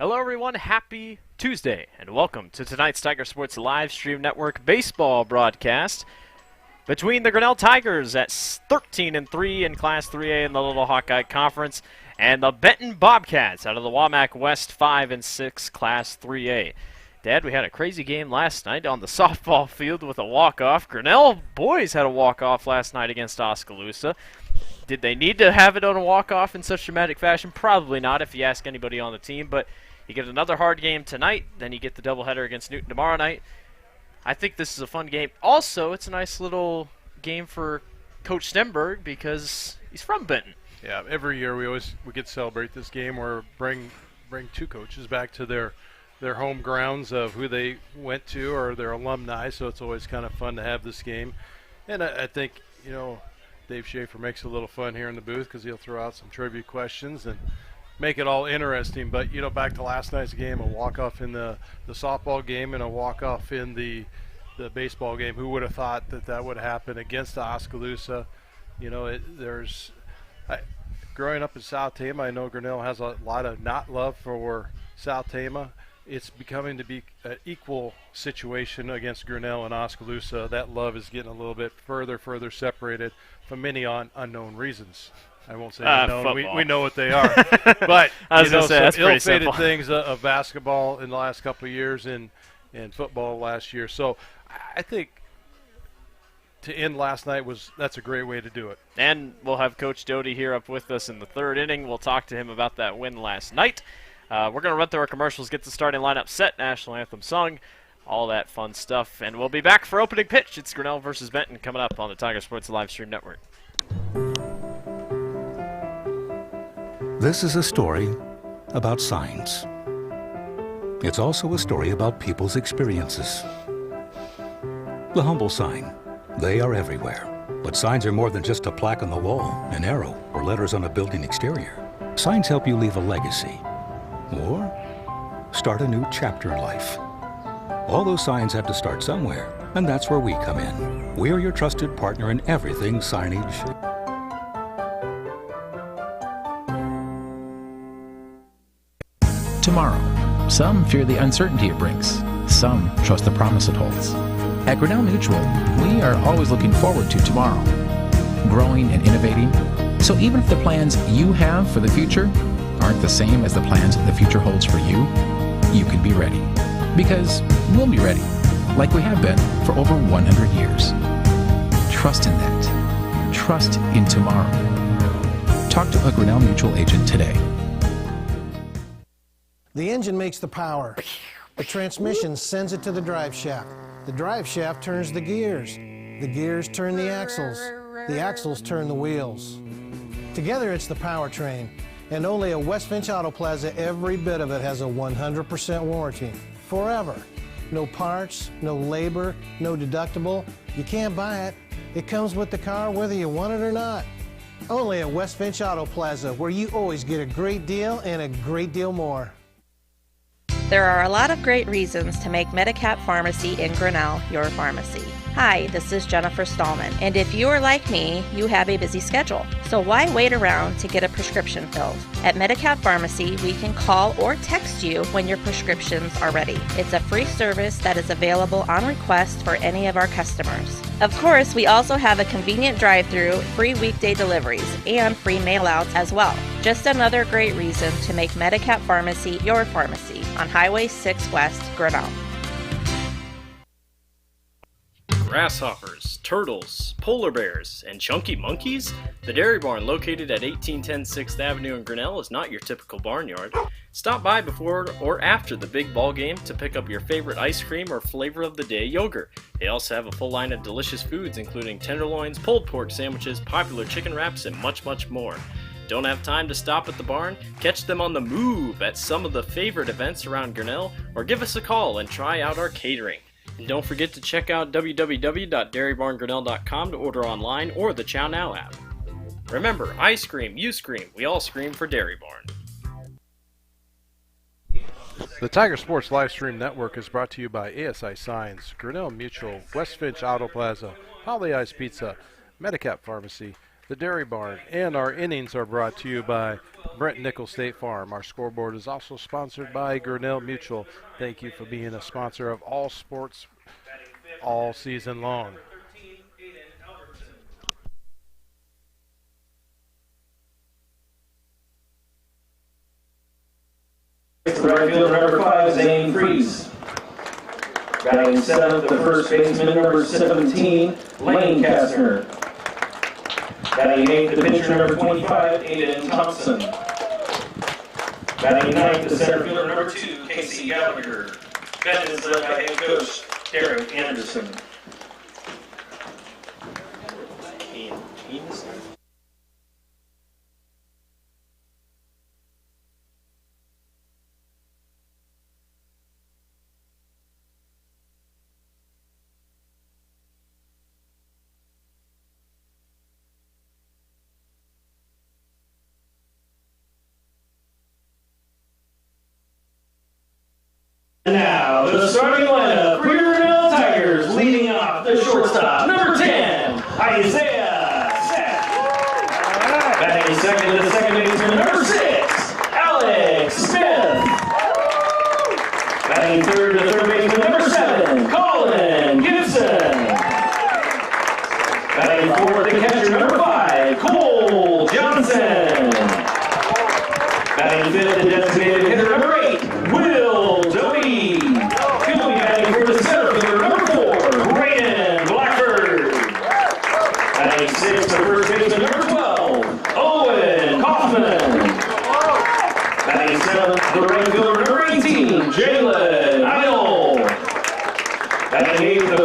Hello everyone, happy Tuesday, and welcome to tonight's Tiger Sports Live Stream Network baseball broadcast between the Grinnell Tigers at 13-3 in Class 3A in the Little Hawkeye Conference and the Benton Bobcats out of the Wamak West 5-6 Class 3A. Dad, we had a crazy game last night on the softball field with a walk-off. Grinnell boys had a walk-off last night against Oskaloosa. Did they need to have it on a walk-off in such dramatic fashion? Probably not if you ask anybody on the team, but you get another hard game tonight, then you get the doubleheader against Newton tomorrow night. I think this is a fun game. Also, it's a nice little game for Coach Stenberg because he's from Benton. Yeah, every year we get to celebrate this game or bring two coaches back to their home grounds of who they went to or their alumni, so it's always kind of fun to have this game. And I think, Dave Schaefer makes it a little fun here in the booth because he'll throw out some trivia questions and make it all interesting. But, back to last night's game, a walk-off in the softball game and a walk-off in the baseball game. Who would have thought that would happen against the Oskaloosa? Growing up in South Tama, I know Grinnell has a lot of not love for South Tama. It's becoming to be an equal situation against Grinnell and Oskaloosa. That love is getting a little bit further separated for many unknown reasons. I won't say unknown. We know what they are. But I was going to say, that's pretty ill-fated simple. things of basketball in the last couple of years and football last year. So I think to end last night that's a great way to do it. And we'll have Coach Doty here up with us in the third inning. We'll talk to him about that win last night. We're going to run through our commercials, get the starting lineup set, national anthem sung, all that fun stuff. And we'll be back for opening pitch. It's Grinnell versus Benton coming up on the Tiger Sports Live Stream Network. This is a story about signs. It's also a story about people's experiences. The humble sign. They are everywhere. But signs are more than just a plaque on the wall, an arrow, or letters on a building exterior. Signs help you leave a legacy or start a new chapter in life. All those signs have to start somewhere, and that's where we come in. We're your trusted partner in everything signage. Tomorrow. Some fear the uncertainty it brings. Some trust the promise it holds. At Grinnell Mutual, we are always looking forward to tomorrow, growing and innovating. So even if the plans you have for the future aren't the same as the plans the future holds for you, you can be ready. Because we'll be ready, like we have been for over 100 years. Trust in that. Trust in tomorrow. Talk to a Grinnell Mutual agent today. The engine makes the power. The transmission sends it to the drive shaft. The drive shaft turns the gears. The gears turn the axles. The axles turn the wheels. Together it's the powertrain. And only at West Finch Auto Plaza, every bit of it has a 100% warranty. Forever. No parts, no labor, no deductible. You can't buy it. It comes with the car whether you want it or not. Only at West Finch Auto Plaza, where you always get a great deal and a great deal more. There are a lot of great reasons to make Medicap Pharmacy in Grinnell your pharmacy. Hi, this is Jennifer Stallman, and if you are like me, you have a busy schedule. So why wait around to get a prescription filled? At Medicap Pharmacy, we can call or text you when your prescriptions are ready. It's a free service that is available on request for any of our customers. Of course, we also have a convenient drive-through, free weekday deliveries, and free mail-outs as well. Just another great reason to make Medicap Pharmacy your pharmacy on Highway 6 West, Grinnell. Grasshoppers, turtles, polar bears, and chunky monkeys? The Dairy Barn, located at 1810 6th Avenue in Grinnell, is not your typical barnyard. Stop by before or after the big ball game to pick up your favorite ice cream or flavor of the day yogurt. They also have a full line of delicious foods including tenderloins, pulled pork sandwiches, popular chicken wraps, and much, much more. Don't have time to stop at the barn? Catch them on the move at some of the favorite events around Grinnell, or give us a call and try out our catering. And don't forget to check out www.dairybarngrinnell.com to order online or the Chow Now app. Remember, I scream, you scream, we all scream for Dairy Barn. The Tiger Sports Live Stream Network is brought to you by ASI Signs, Grinnell Mutual, West Finch Auto Plaza, Polly Ice Pizza, Medicap Pharmacy, the Dairy Barn, and our innings are brought to you by Benton State Farm. Our scoreboard is also sponsored by Grinnell Mutual. Thank you for being a sponsor of all sports all season long. Right fielder number 5, Zane Freeze. Batting 7th, the first baseman number 17, Lane Kastner. Batting 8th, the pitcher number 25, Aiden Thompson. Batting 9th, the center fielder number 2, Casey Gallagher. Benton is led by head coach Derek Anderson. Now, the starting lineup for your Grinnell Tigers, leading off the shortstop, number 10, Isaiah Sack. Batting second to the second baseman, number 6, Alex Smith. Batting third to the third baseman, number 7, Colin Gibson. Batting fourth, the catcher, number 5, Cole Johnson. Batting fifth, the designated hitter, number 8, Will Doty. Fielding batting for the center fielder, number 4, Brayden Blackford. Batting sixth, the first baseman, number 12, Owen Kaufman. Batting seventh, the right fielder, number 18, Jalen Idle. Batting eighth, the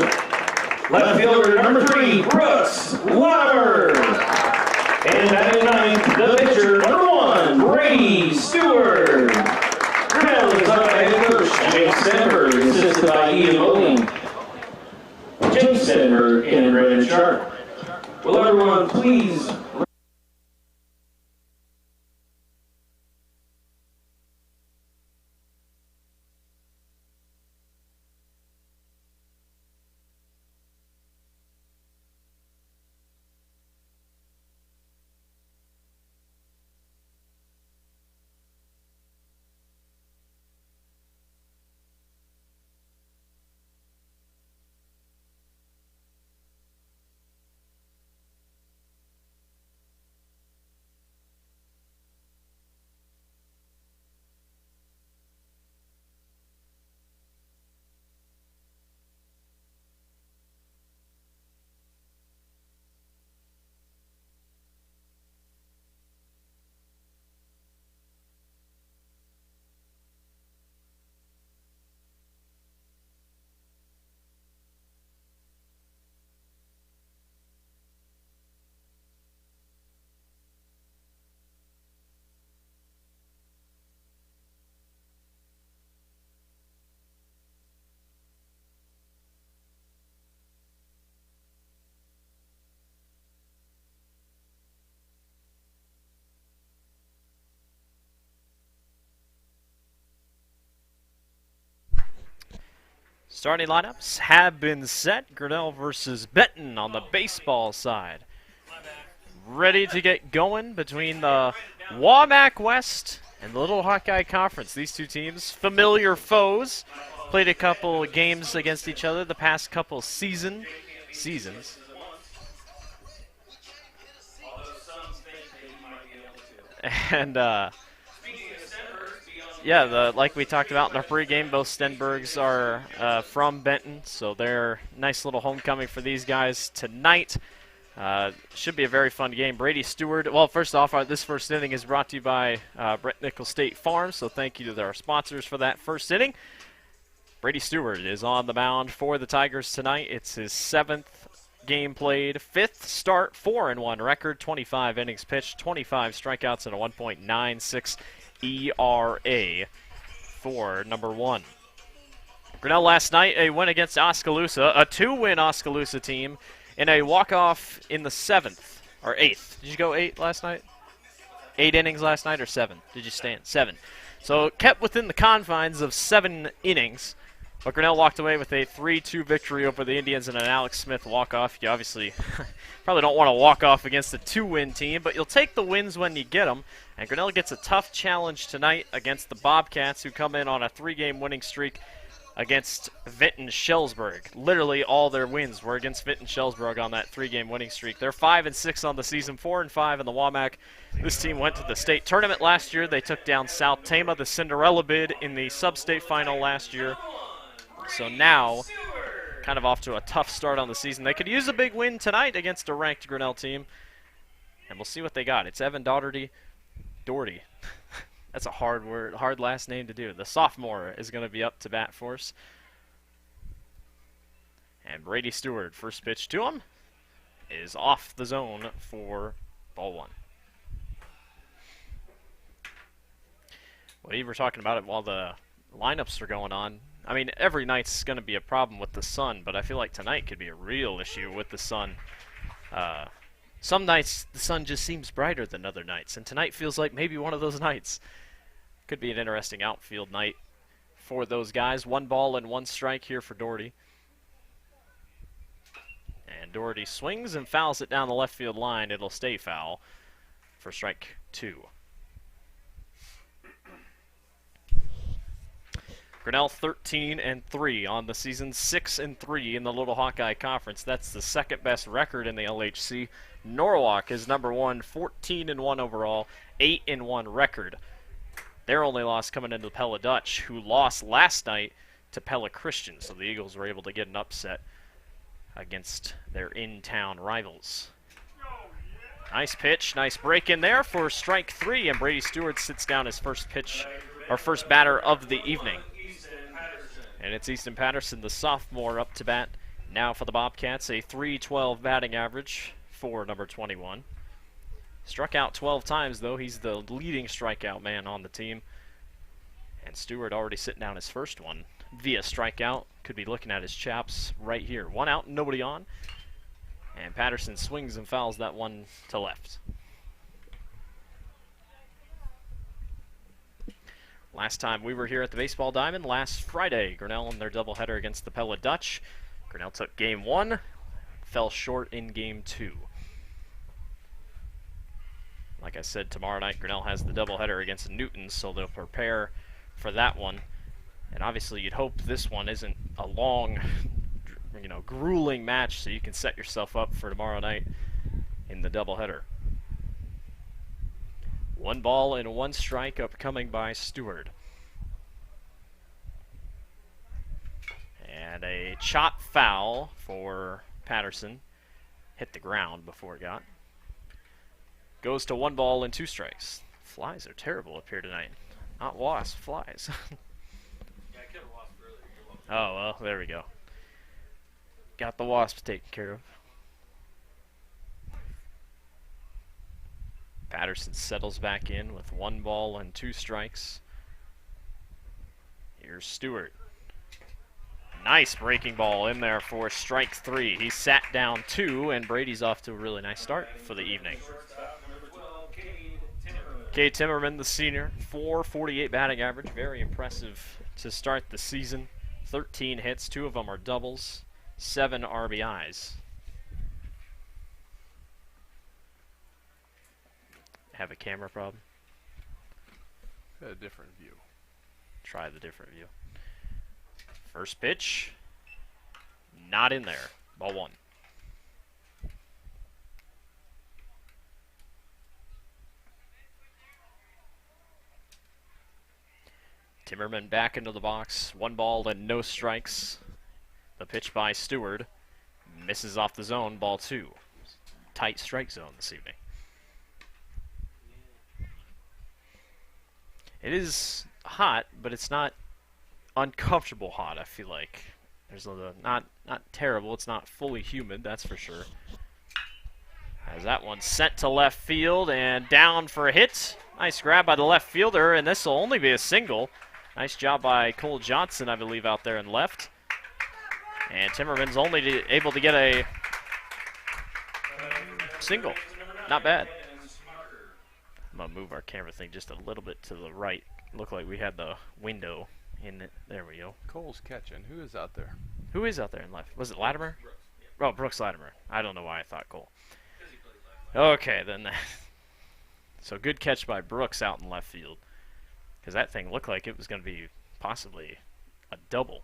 left fielder, number 3, Brooks Latimer. And batting ninth, the pitcher, number 1, Brady Stewart. Grinnell is led by head coach James Stenberg, assisted by Ian Bowling. James Stenberg and Brandon Sharp. Will everyone please Starting lineups have been set. Grinnell versus Benton on the baseball side. Ready to get going between the Wamak West and the Little Hawkeye Conference. These two teams, familiar foes, played a couple games against each other the past couple seasons. And yeah, like we talked about in our pregame, both Stenbergs are from Benton, so they're nice little homecoming for these guys tonight. Should be a very fun game. Brady Stewart, well, first off, this first inning is brought to you by Benton State Farm, so thank you to our sponsors for that first inning. Brady Stewart is on the mound for the Tigers tonight. It's his 7th game played, 5th start, 4-1 record, 25 innings pitched, 25 strikeouts, and a 1.96 ERA for number 1. Grinnell last night, a win against Oskaloosa, a 2-win Oskaloosa team, in a walk-off in the 7th, or 8th. Did you go 8 last night? 8 innings last night, or 7? Did you stand? 7. So kept within the confines of 7 innings. But Grinnell walked away with a 3-2 victory over the Indians and an Alex Smith walk-off. You obviously probably don't want to walk off against a 2-win team, but you'll take the wins when you get them. And Grinnell gets a tough challenge tonight against the Bobcats, who come in on a 3-game winning streak against Benton Shellsburg. Literally all their wins were against Benton Shellsburg on that 3-game winning streak. They're 5-6 on the season, 4-5 in the WAMAC. This team went to the state tournament last year. They took down South Tama, the Cinderella bid, in the sub-state final last year. So now, kind of off to a tough start on the season. They could use a big win tonight against a ranked Grinnell team. And we'll see what they got. It's Evan Doherty. That's a hard word, hard last name to do. The sophomore is going to be up to bat for us. And Brady Stewart, first pitch to him, is off the zone for ball 1. Well, you were talking about it while the lineups are going on. I mean, every night's going to be a problem with the sun, but I feel like tonight could be a real issue with the sun. Some nights the sun just seems brighter than other nights, and tonight feels like maybe one of those nights. Could be an interesting outfield night for those guys. 1 ball and 1 strike here for Doherty. And Doherty swings and fouls it down the left field line. It'll stay foul for strike 2. Grinnell 13-3 on the season, 6-3 in the Little Hawkeye Conference. That's the second best record in the LHC. Norwalk is number 1, 14-1 overall, 8-1 record. Their only loss coming into Pella Dutch, who lost last night to Pella Christian, so the Eagles were able to get an upset against their in-town rivals. Nice pitch, nice break in there for strike 3, and Brady Stewart sits down his first pitch, or first batter of the evening. And it's Easton Patterson, the sophomore, up to bat now for the Bobcats. A .312 batting average for number 21. Struck out 12 times, though. He's the leading strikeout man on the team. And Stewart already sitting down his first one via strikeout. Could be looking at his chaps right here. 1 out, nobody on. And Patterson swings and fouls that one to left. Last time we were here at the Baseball Diamond, last Friday, Grinnell in their doubleheader against the Pella Dutch. Grinnell took game 1, fell short in game 2. Like I said, tomorrow night Grinnell has the doubleheader against Newton, so they'll prepare for that one. And obviously you'd hope this one isn't a long, grueling match, so you can set yourself up for tomorrow night in the doubleheader. 1 ball and 1 strike upcoming by Stewart. And a chop foul for Patterson. Hit the ground before it got. Goes to 1 ball and 2 strikes. Flies are terrible up here tonight. Not wasps, flies. Yeah, I killed a wasp earlier. Oh, well, there we go. Got the wasps taken care of. Patterson settles back in with 1 ball and 2 strikes. Here's Stewart. Nice breaking ball in there for strike 3. He sat down 2, and Brady's off to a really nice start for the evening. Cade Timmerman, the senior, .448 batting average. Very impressive to start the season. 13 hits, 2 of them are doubles, 7 RBIs. Have a camera problem? Got a different view. Try the different view. First pitch, not in there. Ball 1. Timmerman back into the box. 1 ball and no strikes. The pitch by Stewart misses off the zone. Ball 2. Tight strike zone this evening. It is hot, but it's not uncomfortable hot, I feel like. There's not terrible. It's not fully humid, that's for sure. As that one sent to left field and down for a hit. Nice grab by the left fielder, and this will only be a single. Nice job by Cole Johnson, I believe, out there in left. And Timmerman's only able to get a single. Not bad. I'm going to move our camera thing just a little bit to the right. Looked like we had the window There we go. Cole's catching. Who is out there? Who is out there in left? Was it Latimer? Oh, Brooks Latimer. I don't know why I thought Cole. Okay, then. So good catch by Brooks out in left field. Because that thing looked like it was going to be possibly a double.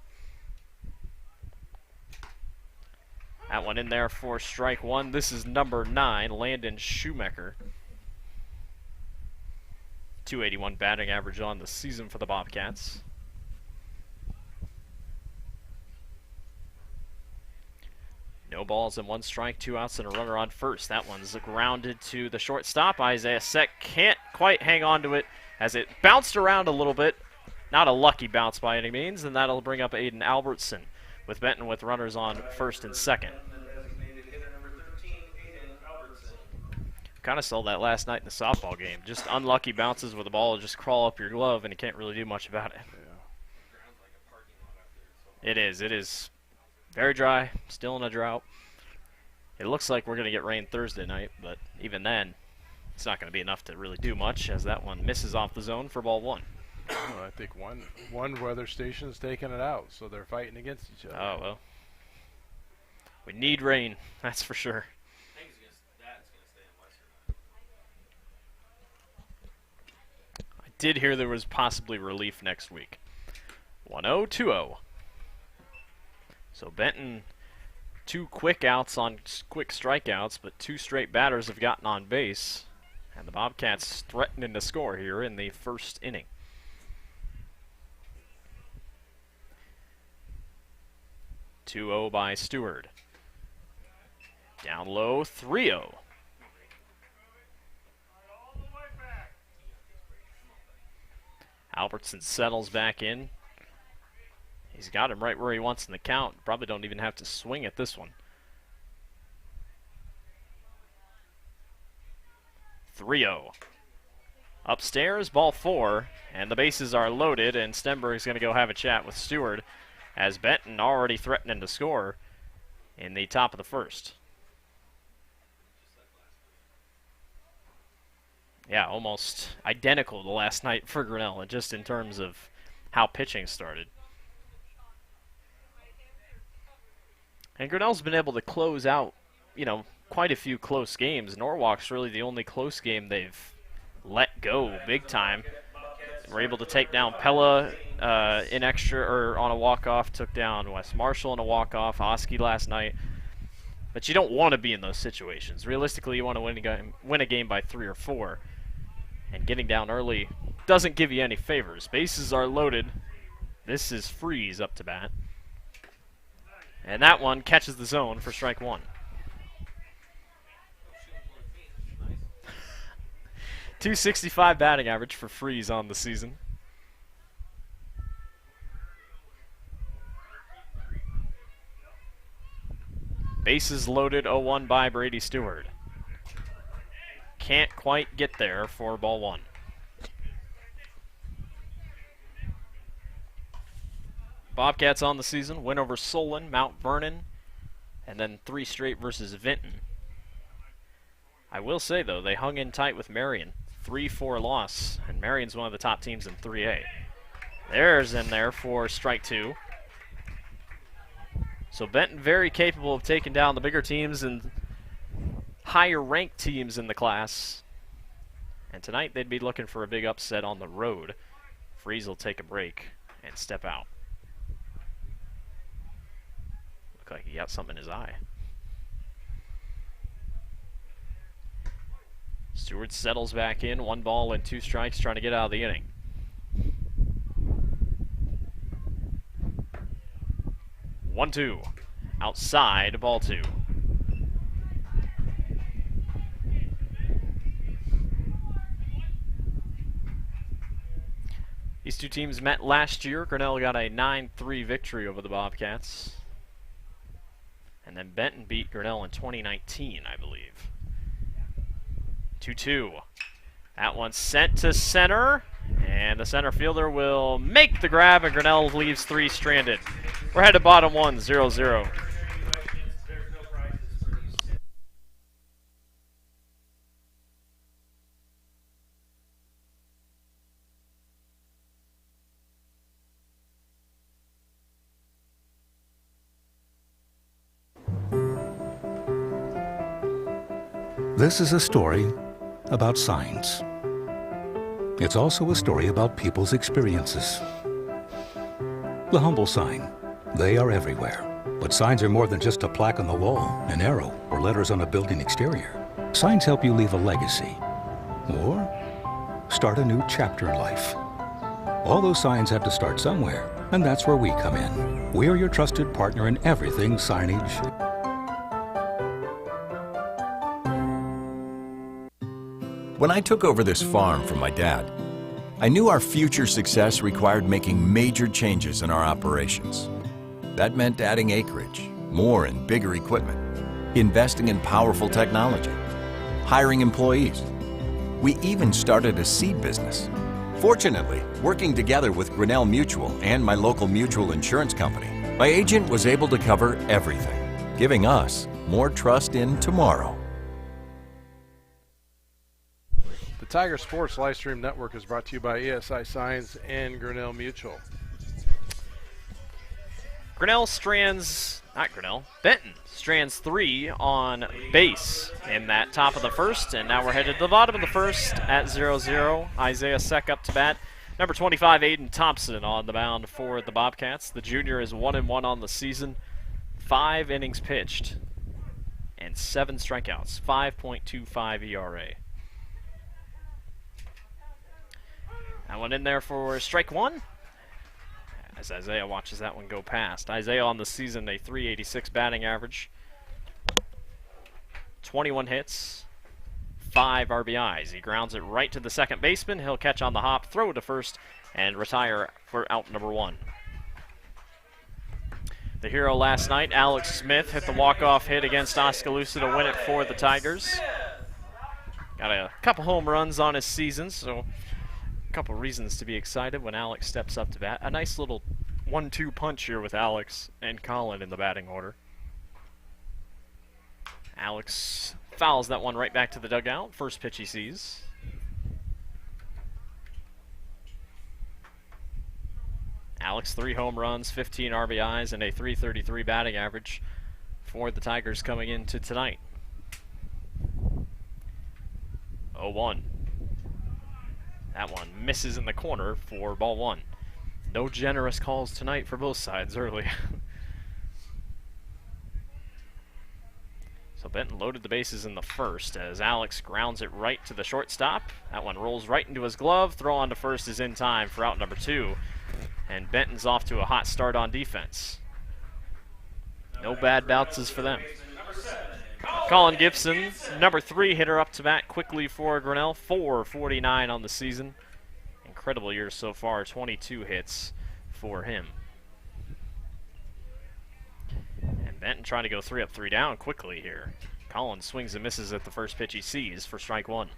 That one in there for strike one. This is number 9, Landon Shoemaker. 281 batting average on the season for the Bobcats. No balls and 1 strike, 2 outs, and a runner on first. That one's grounded to the shortstop. Isaiah Seck can't quite hang on to it as it bounced around a little bit. Not a lucky bounce by any means, and that'll bring up Aiden Albertson with Benton with runners on first and second. Kind of saw that last night in the softball game. Just unlucky bounces where the ball will just crawl up your glove and you can't really do much about it. Yeah. It is very dry, still in a drought. It looks like we're going to get rain Thursday night, but even then, it's not going to be enough to really do much as that one misses off the zone for ball 1. Oh, I think one weather station's taking it out, so they're fighting against each other. Oh, well. We need rain, that's for sure. I did hear there was possibly relief next week. 1-0, 2-0. So Benton, 2 quick outs on quick strikeouts, but 2 straight batters have gotten on base. And the Bobcats threatening to score here in the first inning. (2-0) by Stewart. Down low, 3-0. Albertson settles back in. He's got him right where he wants in the count. Probably don't even have to swing at this one. 3-0. Upstairs, ball 4, and the bases are loaded, and Stenberg's going to go have a chat with Stewart as Benton already threatening to score in the top of the first. Yeah, almost identical to last night for Grinnell, just in terms of how pitching started. And Grinnell's been able to close out, quite a few close games. Norwalk's really the only close game they've let go big time. We're able to take down Pella in extra or on a walk-off, took down Wes Marshall in a walk-off, Oski last night. But you don't want to be in those situations. Realistically, you want to win a game by 3 or 4. And getting down early doesn't give you any favors. Bases are loaded. This is Freeze up to bat. And that one catches the zone for strike 1. .265 batting average for Freeze on the season. Bases loaded, 0-1 by Brady Stewart. Can't quite get there for ball 1. Bobcats on the season, win over Solon, Mount Vernon, and then 3 straight versus Benton. I will say, though, they hung in tight with Marion. 3-4 loss, and Marion's one of the top teams in 3A. There's in there for strike 2. So Benton very capable of taking down the bigger teams and higher ranked teams in the class. And tonight they'd be looking for a big upset on the road. Freeze will take a break and step out. Look like he got something in his eye. Stewart settles back in, 1 ball and 2 strikes, trying to get out of the inning. One, 2. Outside, ball 2. These two teams met last year. Grinnell got a 9-3 victory over the Bobcats. And then Benton beat Grinnell in 2019, I believe. 2-2. That one's sent to center, and the center fielder will make the grab, and Grinnell leaves 3 stranded. We're headed to bottom 1, 0-0. This is a story about signs. It's also a story about people's experiences. The humble sign. They are everywhere. But signs are more than just a plaque on the wall, an arrow, or letters on a building exterior. Signs help you leave a legacy or start a new chapter in life. All those signs have to start somewhere, and that's where we come in. We're your trusted partner in everything signage. When I took over this farm from my dad, I knew our future success required making major changes in our operations. That meant adding acreage, more and bigger equipment, investing in powerful technology, hiring employees. We even started a seed business. Fortunately, working together with Grinnell Mutual and my local mutual insurance company, my agent was able to cover everything, giving us more trust in tomorrow. The Tiger Sports Livestream Network is brought to you by ESI Signs and Grinnell Mutual. Benton strands 3 on base in that top of the first, and now we're headed to the bottom of the first at 0-0. Isaiah Seck up to bat. Number 25, Aiden Thompson on the mound for the Bobcats. The junior is 1-1 on the season, 5 innings pitched, and 7 strikeouts, 5.25 ERA. That one in there for strike 1. As Isaiah watches that one go past. Isaiah on the season, a .386 batting average, 21 hits, 5 RBIs. He grounds it right to the second baseman. He'll catch on the hop, throw to first, and retire for out number 1. The hero last night, Alex Smith, hit the walk-off hit against Oskaloosa to win it for the Tigers. Got a couple home runs on his season, so a couple reasons to be excited when Alex steps up to bat. A nice little 1-2 punch here with Alex and Colin in the batting order. Alex fouls that one right back to the dugout. First pitch he sees. Alex, 3 home runs, 15 RBIs, and a .333 batting average for the Tigers coming into tonight. 0-1. That one misses in the corner for ball 1. No generous calls tonight for both sides early. So Benton loaded the bases in the first as Alex grounds it right to the shortstop. That one rolls right into his glove. Throw on to first is in time for out number 2. And Benton's off to a hot start on defense. No bad bounces for them. Colin Gibson, number 3 hitter up to bat quickly for Grinnell. .449 on the season. Incredible year so far, 22 hits for him. And Benton trying to go 3 up, 3 down quickly here. Colin swings and misses at the first pitch he sees for strike 1.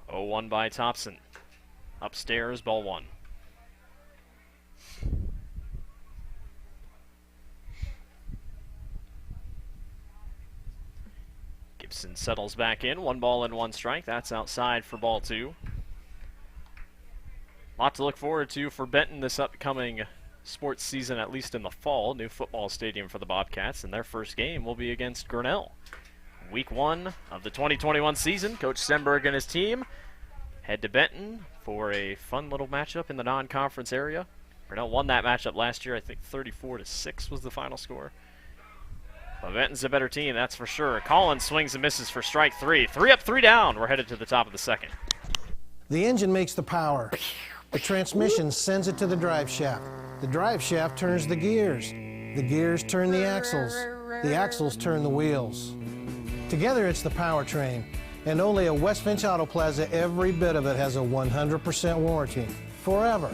Oh, 1 by Thompson. Upstairs, ball 1. Gibson settles back in. 1 ball and 1 strike. That's outside for ball 2. A lot to look forward to for Benton this upcoming sports season, at least in the fall. New football stadium for the Bobcats, and their first game will be against Grinnell. Week 1 of the 2021 season. Coach Stenberg and his team head to Benton for a fun little matchup in the non-conference area. Grinnell won that matchup last year. I think 34-6 was the final score. But Benton's a better team, that's for sure. Collins swings and misses for strike 3. 3 up, 3 down. We're headed to the top of the second. The engine makes the power. The transmission sends it to the drive shaft. The drive shaft turns the gears. The gears turn the axles. The axles turn the wheels. Together it's the powertrain. And only at West Finch Auto Plaza, every bit of it has a 100% warranty. Forever.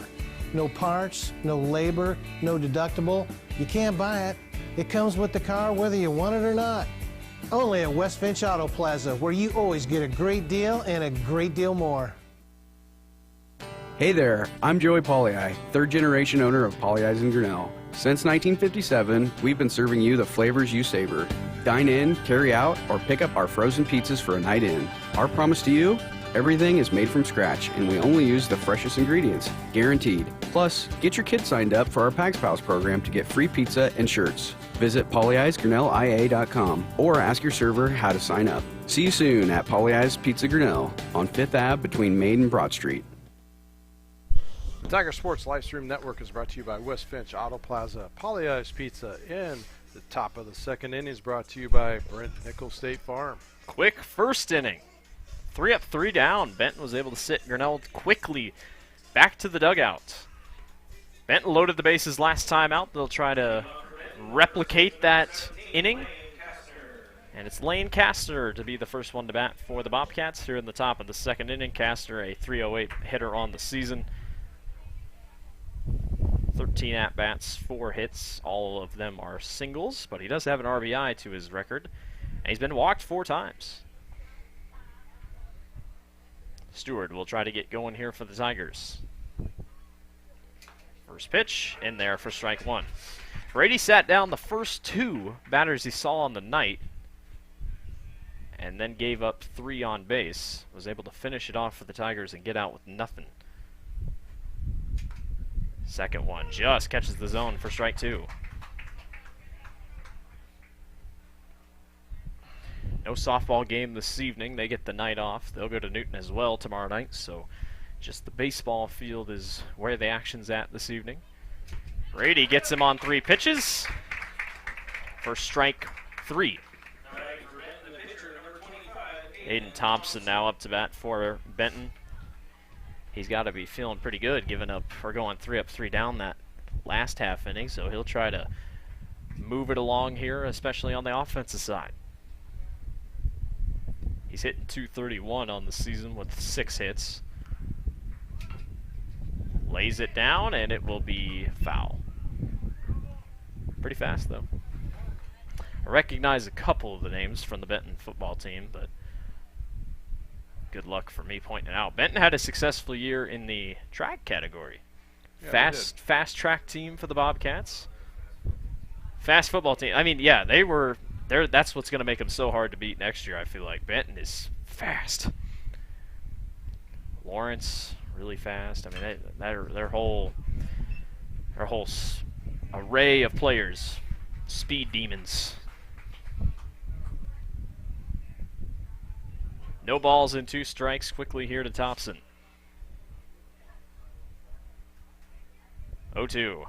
No parts, no labor, no deductible. You can't buy it. It comes with the car whether you want it or not. Only at West Finch Auto Plaza, where you always get a great deal and a great deal more. Hey there, I'm Joey Pollyi, third-generation owner of Pollyi's in Grinnell. Since 1957, we've been serving you the flavors you savor. Dine in, carry out, or pick up our frozen pizzas for a night in. Our promise to you, Everything is made from scratch, and we only use the freshest ingredients, guaranteed. Plus, get your kids signed up for our Pags Pals program to get free pizza and shirts. Visit polyeisgrinnellia.com or ask your server how to sign up. See you soon at Polly Eyes Pizza Grinnell on 5th Ave between Main and Broad Street. The Tiger Sports Livestream Network is brought to you by West Finch Auto Plaza, Polly Eyes Pizza, and the top of the second inning is brought to you by Brent Nickel State Farm. Quick first inning. 3 up, 3 down. Benton was able to sit Grinnell quickly back to the dugout. Benton loaded the bases last time out. They'll try to replicate that inning. And it's Lane Castor to be the first one to bat for the Bobcats here in the top of the second inning. Castor, a .308 hitter on the season. 13 at-bats, 4 hits. All of them are singles, but he does have an RBI to his record. And he's been walked 4 times. Stewart will try to get going here for the Tigers. First pitch in there for strike 1. Brady sat down the first 2 batters he saw on the night and then gave up 3 on base. Was able to finish it off for the Tigers and get out with nothing. Second one just catches the zone for strike 2. No softball game this evening. They get the night off. They'll go to Newton as well tomorrow night, so just the baseball field is where the action's at this evening. Brady gets him on 3 pitches for strike 3. Aiden Thompson now up to bat for Benton. He's got to be feeling pretty good giving up or going 3 up, 3 down that last half inning, so he'll try to move it along here, especially on the offensive side. He's hitting .231 on the season with 6 hits. Lays it down, and it will be foul. Pretty fast, though. I recognize a couple of the names from the Benton football team, but good luck for me pointing it out. Benton had a successful year in the track category. Yeah, fast track team for the Bobcats. Fast football team. I mean, yeah, they were... That's what's going to make them so hard to beat next year, I feel like. Benton is fast. Lawrence, really fast. I mean, their whole array of players, speed demons. No balls and 2 strikes quickly here to Thompson. 0-2.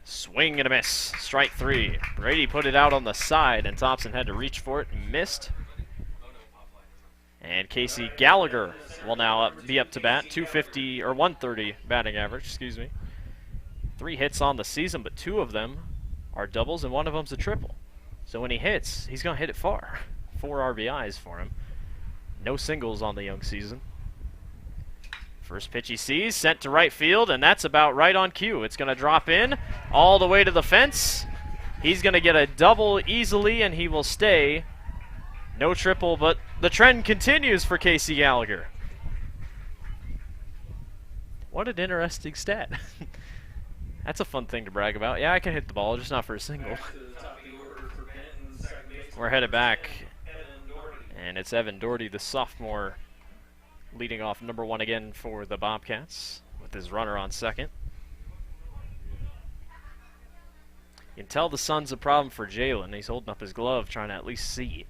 Swing and a miss. Strike 3. Brady put it out on the side, and Thompson had to reach for it and missed. And Casey Gallagher will now be up to bat. 250 or 130 batting average, excuse me. 3 hits on the season, but 2 of them are doubles and 1 of them's a triple. So when he hits, he's going to hit it far. 4 RBIs for him. No singles on the young season. First pitch he sees, sent to right field, and that's about right on cue. It's going to drop in all the way to the fence. He's going to get a double easily, and he will stay. No triple, but the trend continues for Casey Gallagher. What an interesting stat. That's a fun thing to brag about. Yeah, I can hit the ball, just not for a single. We're headed back, and it's Evan Doherty, the sophomore, leading off number 1 again for the Bobcats with his runner on second. You can tell the sun's a problem for Jalen. He's holding up his glove trying to at least see.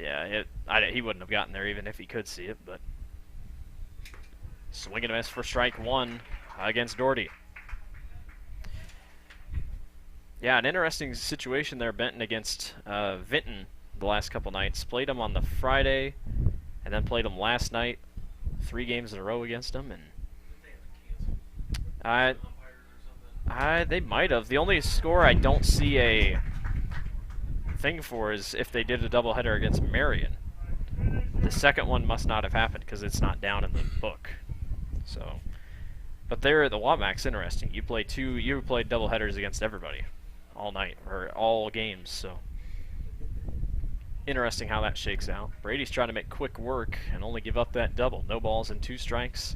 Yeah, he wouldn't have gotten there even if he could see it, but swing and a miss for strike 1 against Doherty. Yeah, an interesting situation there, Benton against Vinton the last couple nights. Played him on the Friday, and then played him last night, 3 games in a row against him, and they might have. The only score I don't see a thing for is if they did a doubleheader against Marion. The second one must not have happened because it's not down in the book. So, but there at the Wabmax, interesting. You played doubleheaders against everybody all night or all games. So. Interesting how that shakes out. Brady's trying to make quick work and only give up that double. No balls and 2 strikes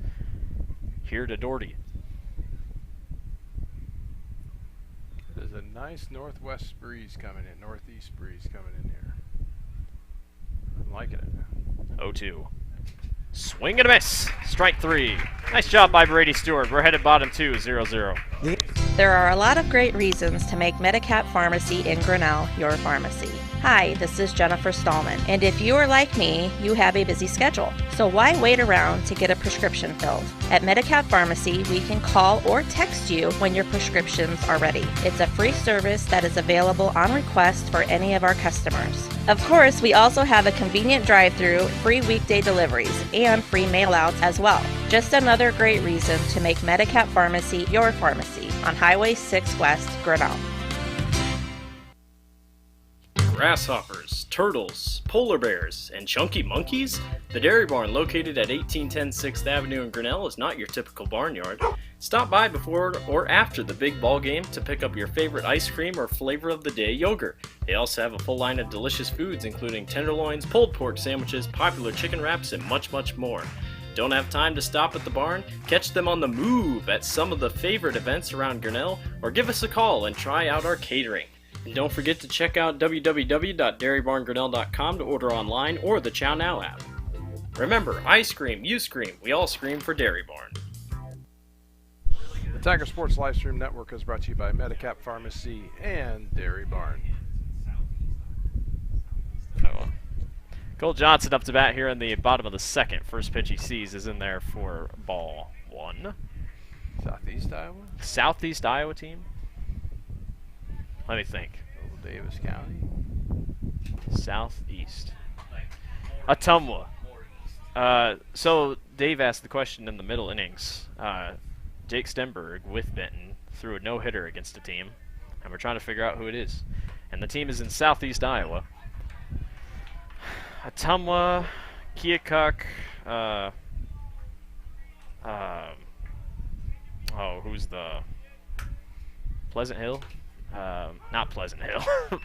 here to Doherty. There's a nice northwest breeze coming in, northeast breeze coming in here. I'm liking it. 0-2. Swing and a miss. Strike 3. Nice job by Brady Stewart. We're headed bottom 2, 0-0. There are a lot of great reasons to make Medicap Pharmacy in Grinnell your pharmacy. Hi, this is Jennifer Stallman, and if you are like me, you have a busy schedule. So why wait around to get a prescription filled? At Medicap Pharmacy, we can call or text you when your prescriptions are ready. It's a free service that is available on request for any of our customers. Of course, we also have a convenient drive-through, free weekday deliveries, and free mail-outs as well. Just another great reason to make Medicap Pharmacy your pharmacy on Highway 6 West, Grinnell. Grasshoppers, turtles, polar bears, and chunky monkeys? The Dairy Barn, located at 1810 6th Avenue in Grinnell, is not your typical barnyard. Stop by before or after the big ball game to pick up your favorite ice cream or flavor of the day yogurt. They also have a full line of delicious foods, including tenderloins, pulled pork sandwiches, popular chicken wraps, and much, much more. Don't have time to stop at the barn? Catch them on the move at some of the favorite events around Grinnell, or give us a call and try out our catering. And don't forget to check out www.dairybarngrinnell.com to order online or the Chow Now app. Remember, I scream, you scream, we all scream for Dairy Barn. The Tiger Sports Livestream Network is brought to you by Medicap Pharmacy and Dairy Barn. Oh. Cole Johnson up to bat here in the bottom of the second. First pitch he sees is in there for ball 1. Southeast Iowa? Southeast Iowa team? Let me think. Old Davis County. Southeast. Ottumwa. So Dave asked the question in the middle innings. Jake Stenberg with Benton threw a no-hitter against a team, and we're trying to figure out who it is. And the team is in Southeast Iowa. Ottumwa, Keokuk, who's the Pleasant Hill? Not Pleasant Hill.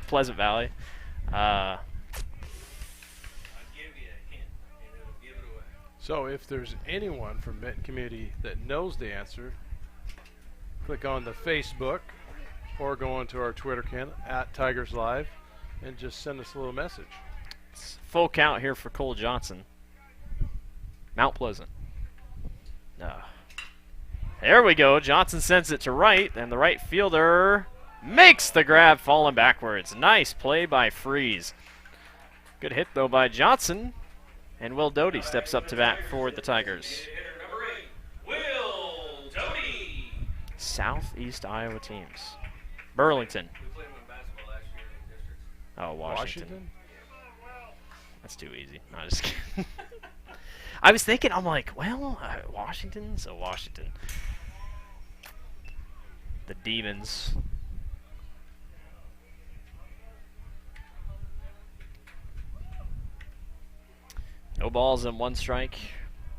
Pleasant Valley. So if there's anyone from Benton Community that knows the answer, click on the Facebook or go onto our Twitter account at Tigers Live and just send us a little message. It's full count here for Cole Johnson. Mount Pleasant. There we go. Johnson sends it to right, and the right fielder makes the grab, falling backwards. Nice play by Freeze. Good hit, though, by Johnson. And Will Doty steps up to bat for the Tigers. Will Doty. Southeast Iowa teams. Burlington. Oh, Washington. That's too easy. No, just kidding. I was thinking, I'm like, well, Washington, so Washington. The Demons. No balls and 1 strike.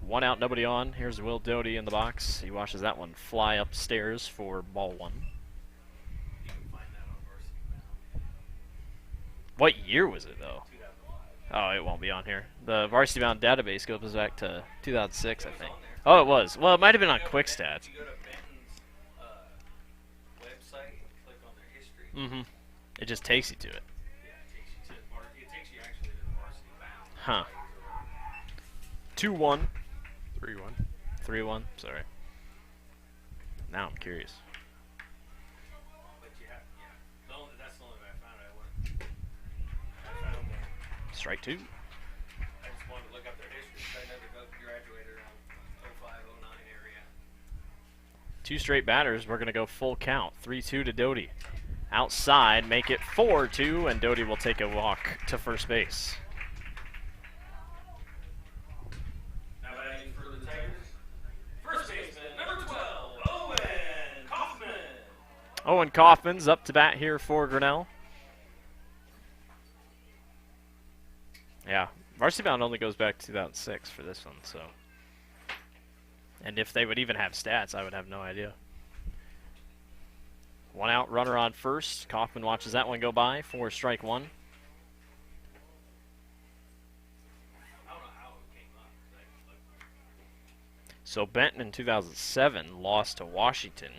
1 out, nobody on. Here's Will Doty in the box. He watches that one fly upstairs for ball 1. What year was it, though? Oh, it won't be on here. The Varsity Bound database goes back to 2006, I think. Oh, it was. Well, it might have been on Quick Stats. Mm-hmm. It just takes you to it. Huh. 2-1. 3-1. 3-1. Sorry. Now I'm curious. Strike 2. I just wanted to look up their history. I never graduated around 05, 09 area. 2 straight batters. We're going to go full count. 3-2 to Doty. Outside, make it 4-2, and Doty will take a walk to first base. Now batting for the Tigers, first baseman, number 12, Owen Kaufman. Owen Kaufman's up to bat here for Grinnell. Yeah, Varsity Bound only goes back to 2006 for this one, so. And if they would even have stats, I would have no idea. 1 out, runner on first. Kaufman watches that one go by for strike 1. So Benton in 2007 lost to Washington.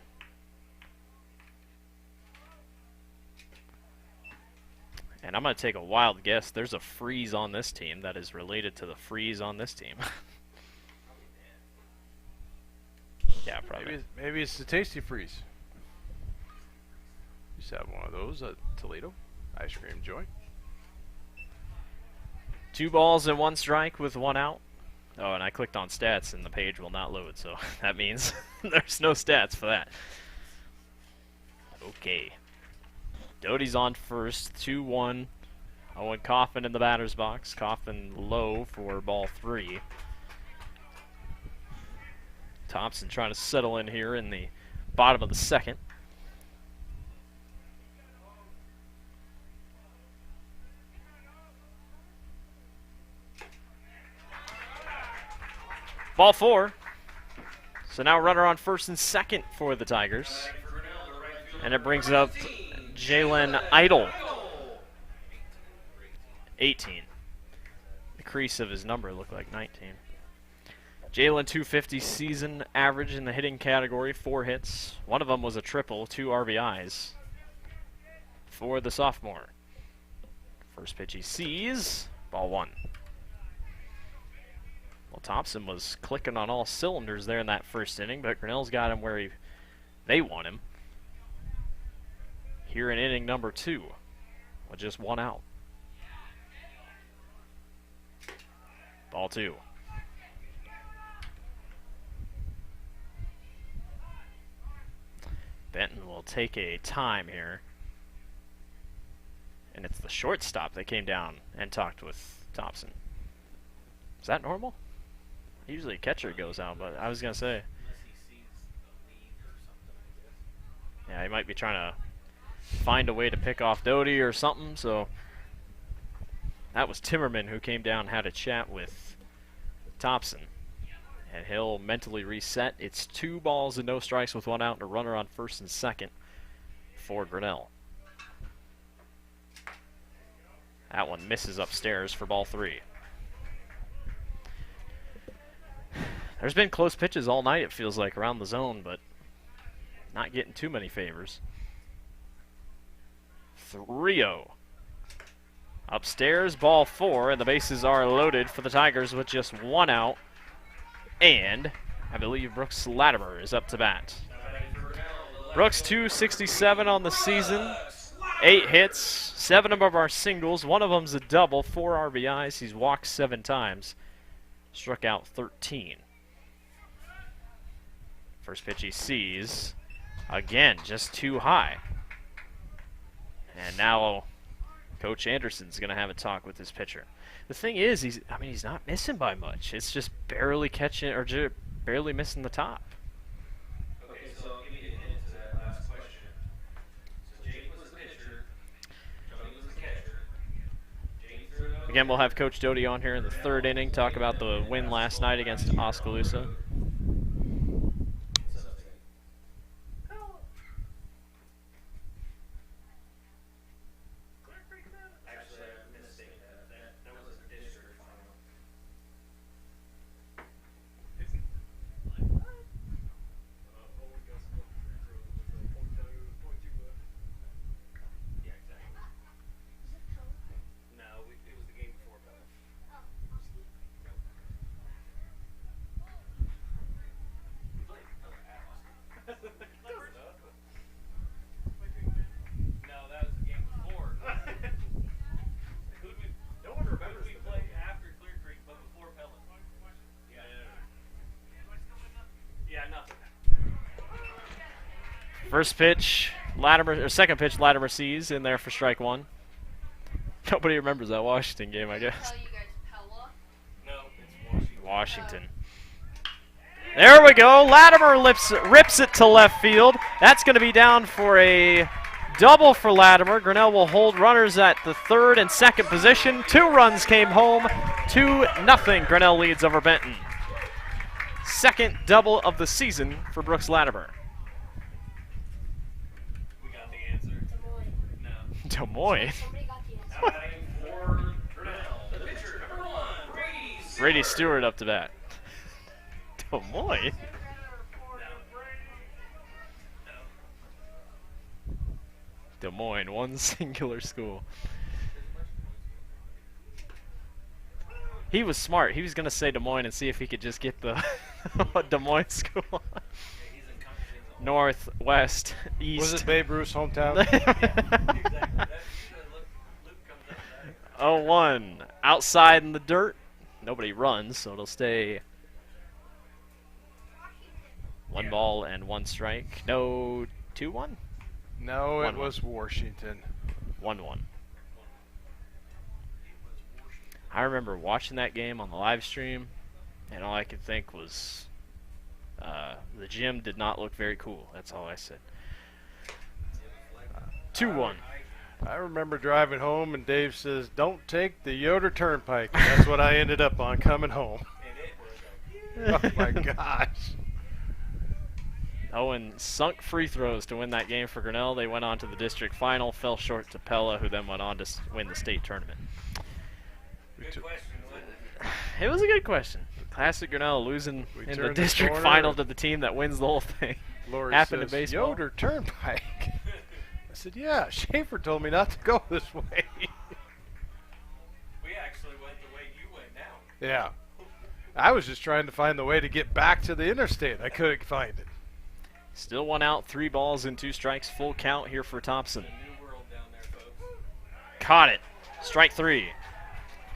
And I'm going to take a wild guess. There's a freeze on this team that is related to the freeze on this team. Yeah, probably. Maybe it's the Tasty Freeze. Used to have one of those at Toledo ice cream joint. 2 balls and 1 strike with 1 out. Oh, and I clicked on stats and the page will not load, so that means there's no stats for that. Okay. Doty's on first, 2-1. Owen Coffin in the batter's box. Coffin low for ball 3. Thompson trying to settle in here in the bottom of the second. Ball 4. So now runner on first and second for the Tigers. And it brings up Jalen Idle. 18. The crease of his number looked like 19. Jalen 250 season average in the hitting category, 4 hits. One of them was a triple, 2 RBIs for the sophomore. First pitch he sees, ball 1. Well, Thompson was clicking on all cylinders there in that first inning, but Grinnell's got him where they want him. Here in inning number 2, with just 1 out. Ball 2. Benton will take a time here. And it's the shortstop that came down and talked with Thompson. Is that normal? Usually a catcher goes out, but I was going to say. Yeah, he might be trying to find a way to pick off Doty or something, so that was Timmerman who came down and had a chat with Thompson. And he'll mentally reset. It's 2 balls and no strikes with 1 out and a runner on first and second for Grinnell. That one misses upstairs for ball 3. There's been close pitches all night, it feels like, around the zone, but not getting too many favors. 3-0. Upstairs, ball 4, and the bases are loaded for the Tigers with just 1 out. And I believe Brooks Latimer is up to bat. Brooks 267 on the season, 8 hits, 7 of them are singles, 1 of them's a double, 4 RBIs. He's walked 7 times, struck out 13. First pitch he sees, again, just too high. And now Coach Anderson's going to have a talk with his pitcher. The thing is, he's not missing by much. It's just barely catching or barely missing the top. Okay, so give me a hint to that last question. So Jake was the pitcher, Johnny was the catcher. Jake threw it out. Again, we'll have Coach Doty on here in the 3rd inning, talk about the win last night against Oskaloosa. First pitch, Latimer, or second pitch, Latimer sees in there for strike 1. Nobody remembers that Washington game, I guess. No, it's Washington. There we go. Latimer rips it to left field. That's going to be down for a double for Latimer. Grinnell will hold runners at the 3rd and 2nd position. 2 runs came home. 2-0. Grinnell leads over Benton. 2nd double of the season for Brooks Latimer. Des Moines. Brady Stewart up to bat. Des Moines? Des Moines, one singular school. He was smart. He was going to say Des Moines and see if he could just get the Des Moines school. North, west, east. Was it Babe Ruth's hometown? 0-1. Outside in the dirt. Nobody runs, so it'll stay 1 ball and 1 strike. No, 2-1? No, it 1-1. was Washington. 1-1. I remember watching that game on the live stream, and all I could think was the gym did not look very cool. That's all I said. 2-1. I remember driving home, and Dave says, "Don't take the Yoder Turnpike." And that's what I ended up on coming home. Oh, my gosh. Owen sunk free throws to win that game for Grinnell. They went on to the district final, fell short to Pella, who then went on to win the state tournament. Good question, wasn't it? It was a good question. Classic Grinnell losing We in the turned the district corner. final to the team that wins the whole thing. Lori Happened says, to baseball. Yoder Turnpike. I said, yeah, Schaefer told me not to go this way. We actually went the way you went now. Yeah. I was just trying to find the way to get back to the interstate. I couldn't find it. Still 1 out, 3 balls and 2 strikes. Full count here for Thompson. New world down there, folks. Caught it. Strike 3.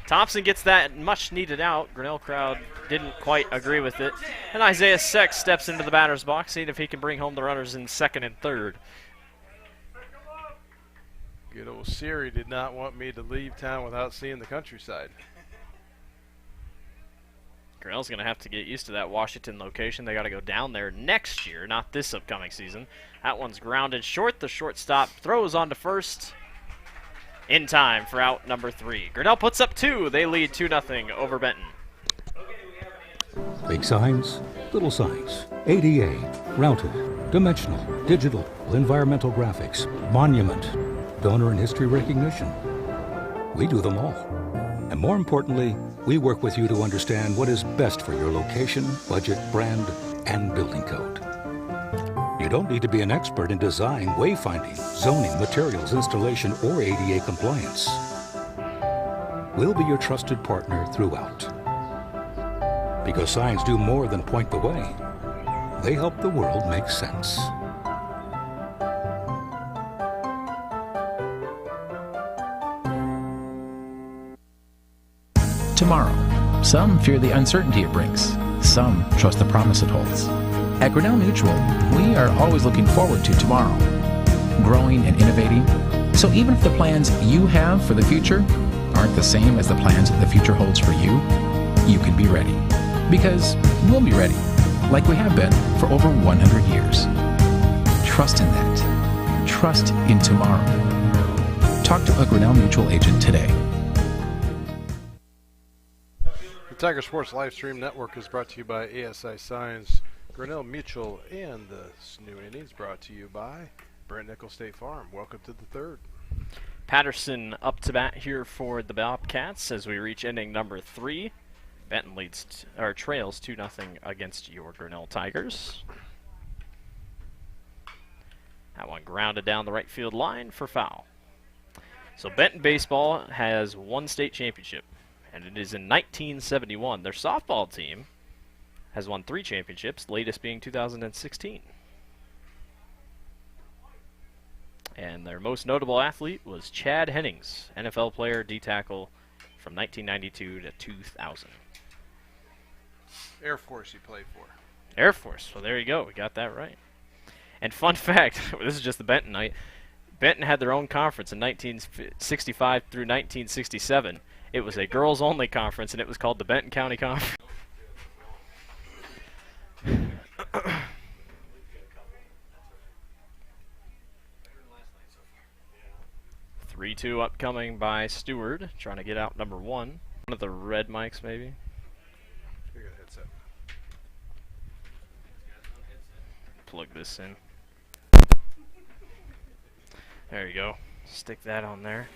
Thompson gets that much needed out. Grinnell crowd didn't quite agree with it. And Isaiah Sex steps into the batter's box, seeing if he can bring home the runners in 2nd and 3rd. Good old Siri did not want me to leave town without seeing the countryside. Grinnell's going to have to get used to that Washington location. They got to go down there next year, not this upcoming season. That one's grounded short. The shortstop throws on to first in time for out number 3. Grinnell puts up 2. They lead 2-0 over Benton. Big signs, little signs, ADA, routed, dimensional, digital, environmental graphics, monument, donor and history recognition. We do them all. And more importantly, we work with you to understand what is best for your location, budget, brand, and building code. You don't need to be an expert in design, wayfinding, zoning, materials, installation, or ADA compliance. We'll be your trusted partner throughout. Because signs do more than point the way. They help the world make sense. Tomorrow. Some fear the uncertainty it brings. Some trust the promise it holds. At Grinnell Mutual, we are always looking forward to tomorrow, growing and innovating. So even if the plans you have for the future aren't the same as the plans the future holds for you, you can be ready. Because we'll be ready, like we have been for over 100 years. Trust in that. Trust in tomorrow. Talk to a Grinnell Mutual agent today. The Tiger Sports Live Stream Network is brought to you by ASI Signs, Grinnell Mutual, and the new innings brought to you by Brent Nickel State Farm. Welcome to the 3rd. Patterson up to bat here for the Bobcats as we reach inning number 3. Benton trails 2-0 against your Grinnell Tigers. That one grounded down the right field line for foul. So Benton baseball has 1 state championship, and it is in 1971. Their softball team has won 3 championships, latest being 2016. And their most notable athlete was Chad Hennings, NFL player, D-tackle from 1992 to 2000. Air Force he played for. Air Force. Well, there you go. We got that right. And fun fact, this is just the Benton night. Benton had their own conference in 1965 through 1967. It was a girls-only conference, and it was called the Benton County Conference. 3-2 upcoming by Stewart, trying to get out number 1. One of the red mics, maybe. Here, got a headset. Plug this in. There you go. Stick that on there.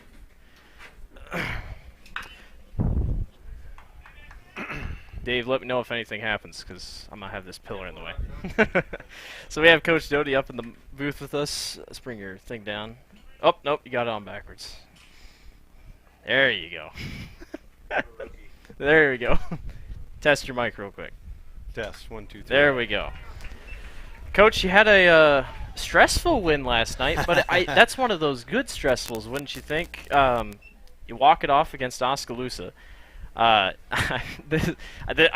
Dave, let me know if anything happens, because I'm going to have this pillar in the way. So we have Coach Doty up in the booth with us. Let's bring your thing down. Oh, nope, you got it on backwards. There you go. There we go. Test your mic real quick. Test 1, 2, 3. There we go. Coach, you had a stressful win last night, but that's one of those good stressfuls, wouldn't you think? You walk it off against Oskaloosa. I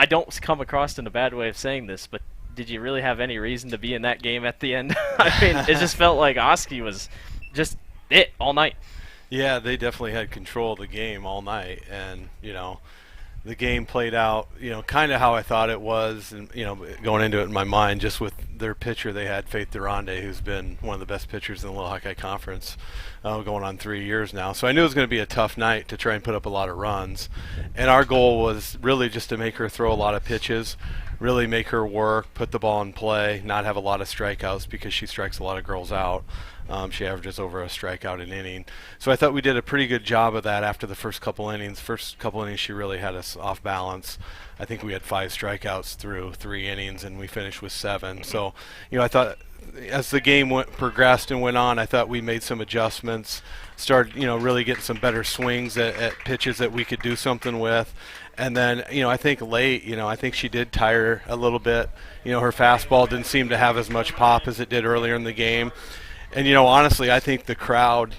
don't come across in a bad way of saying this, but did you really have any reason to be in that game at the end? I mean, it just felt like Oski was just it all night. Yeah, they definitely had control of the game all night, and the game played out, kind of how I thought it was, and going into it in my mind, just with their pitcher, they had Faith Durande, who's been one of the best pitchers in the Little Hawkeye Conference, going on 3 years now. So I knew it was going to be a tough night to try and put up a lot of runs, and our goal was really just to make her throw a lot of pitches, really make her work, put the ball in play, not have a lot of strikeouts because she strikes a lot of girls out. She averages over a strikeout an inning. So I thought we did a pretty good job of that after the first couple innings. First couple innings, she really had us off balance. I think we had 5 strikeouts through 3 innings, and we finished with 7. So, I thought as the game progressed and went on, I thought we made some adjustments, started, really getting some better swings at pitches that we could do something with. And then, I think late, I think she did tire a little bit. Her fastball didn't seem to have as much pop as it did earlier in the game. And, honestly, I think the crowd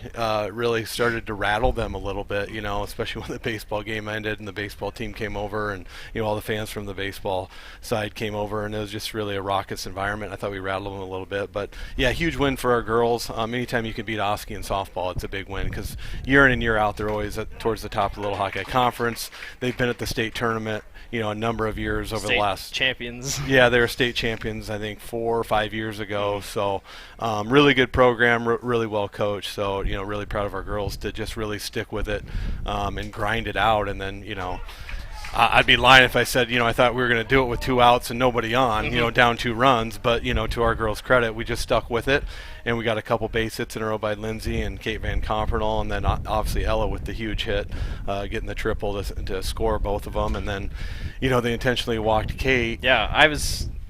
really started to rattle them a little bit, especially when the baseball game ended and the baseball team came over and, all the fans from the baseball side came over, and it was just really a raucous environment. I thought we rattled them a little bit. But, yeah, huge win for our girls. Anytime you can beat Oski in softball, it's a big win because year in and year out, they're always towards the top of the Little Hawkeye Conference. They've been at the state tournament, a number of years over the last champions. Yeah, they were state champions, I think, 4 or 5 years ago. So really good program, really well coached. So, really proud of our girls to just really stick with it and grind it out. And then, I'd be lying if I said, I thought we were going to do it with 2 outs and nobody on, down 2 runs. But, to our girls' credit, we just stuck with it. And we got a couple base hits in a row by Lindsay and Kate Van Compernal, and then obviously Ella with the huge hit, getting the triple to score both of them. And then, they intentionally walked Kate. Yeah,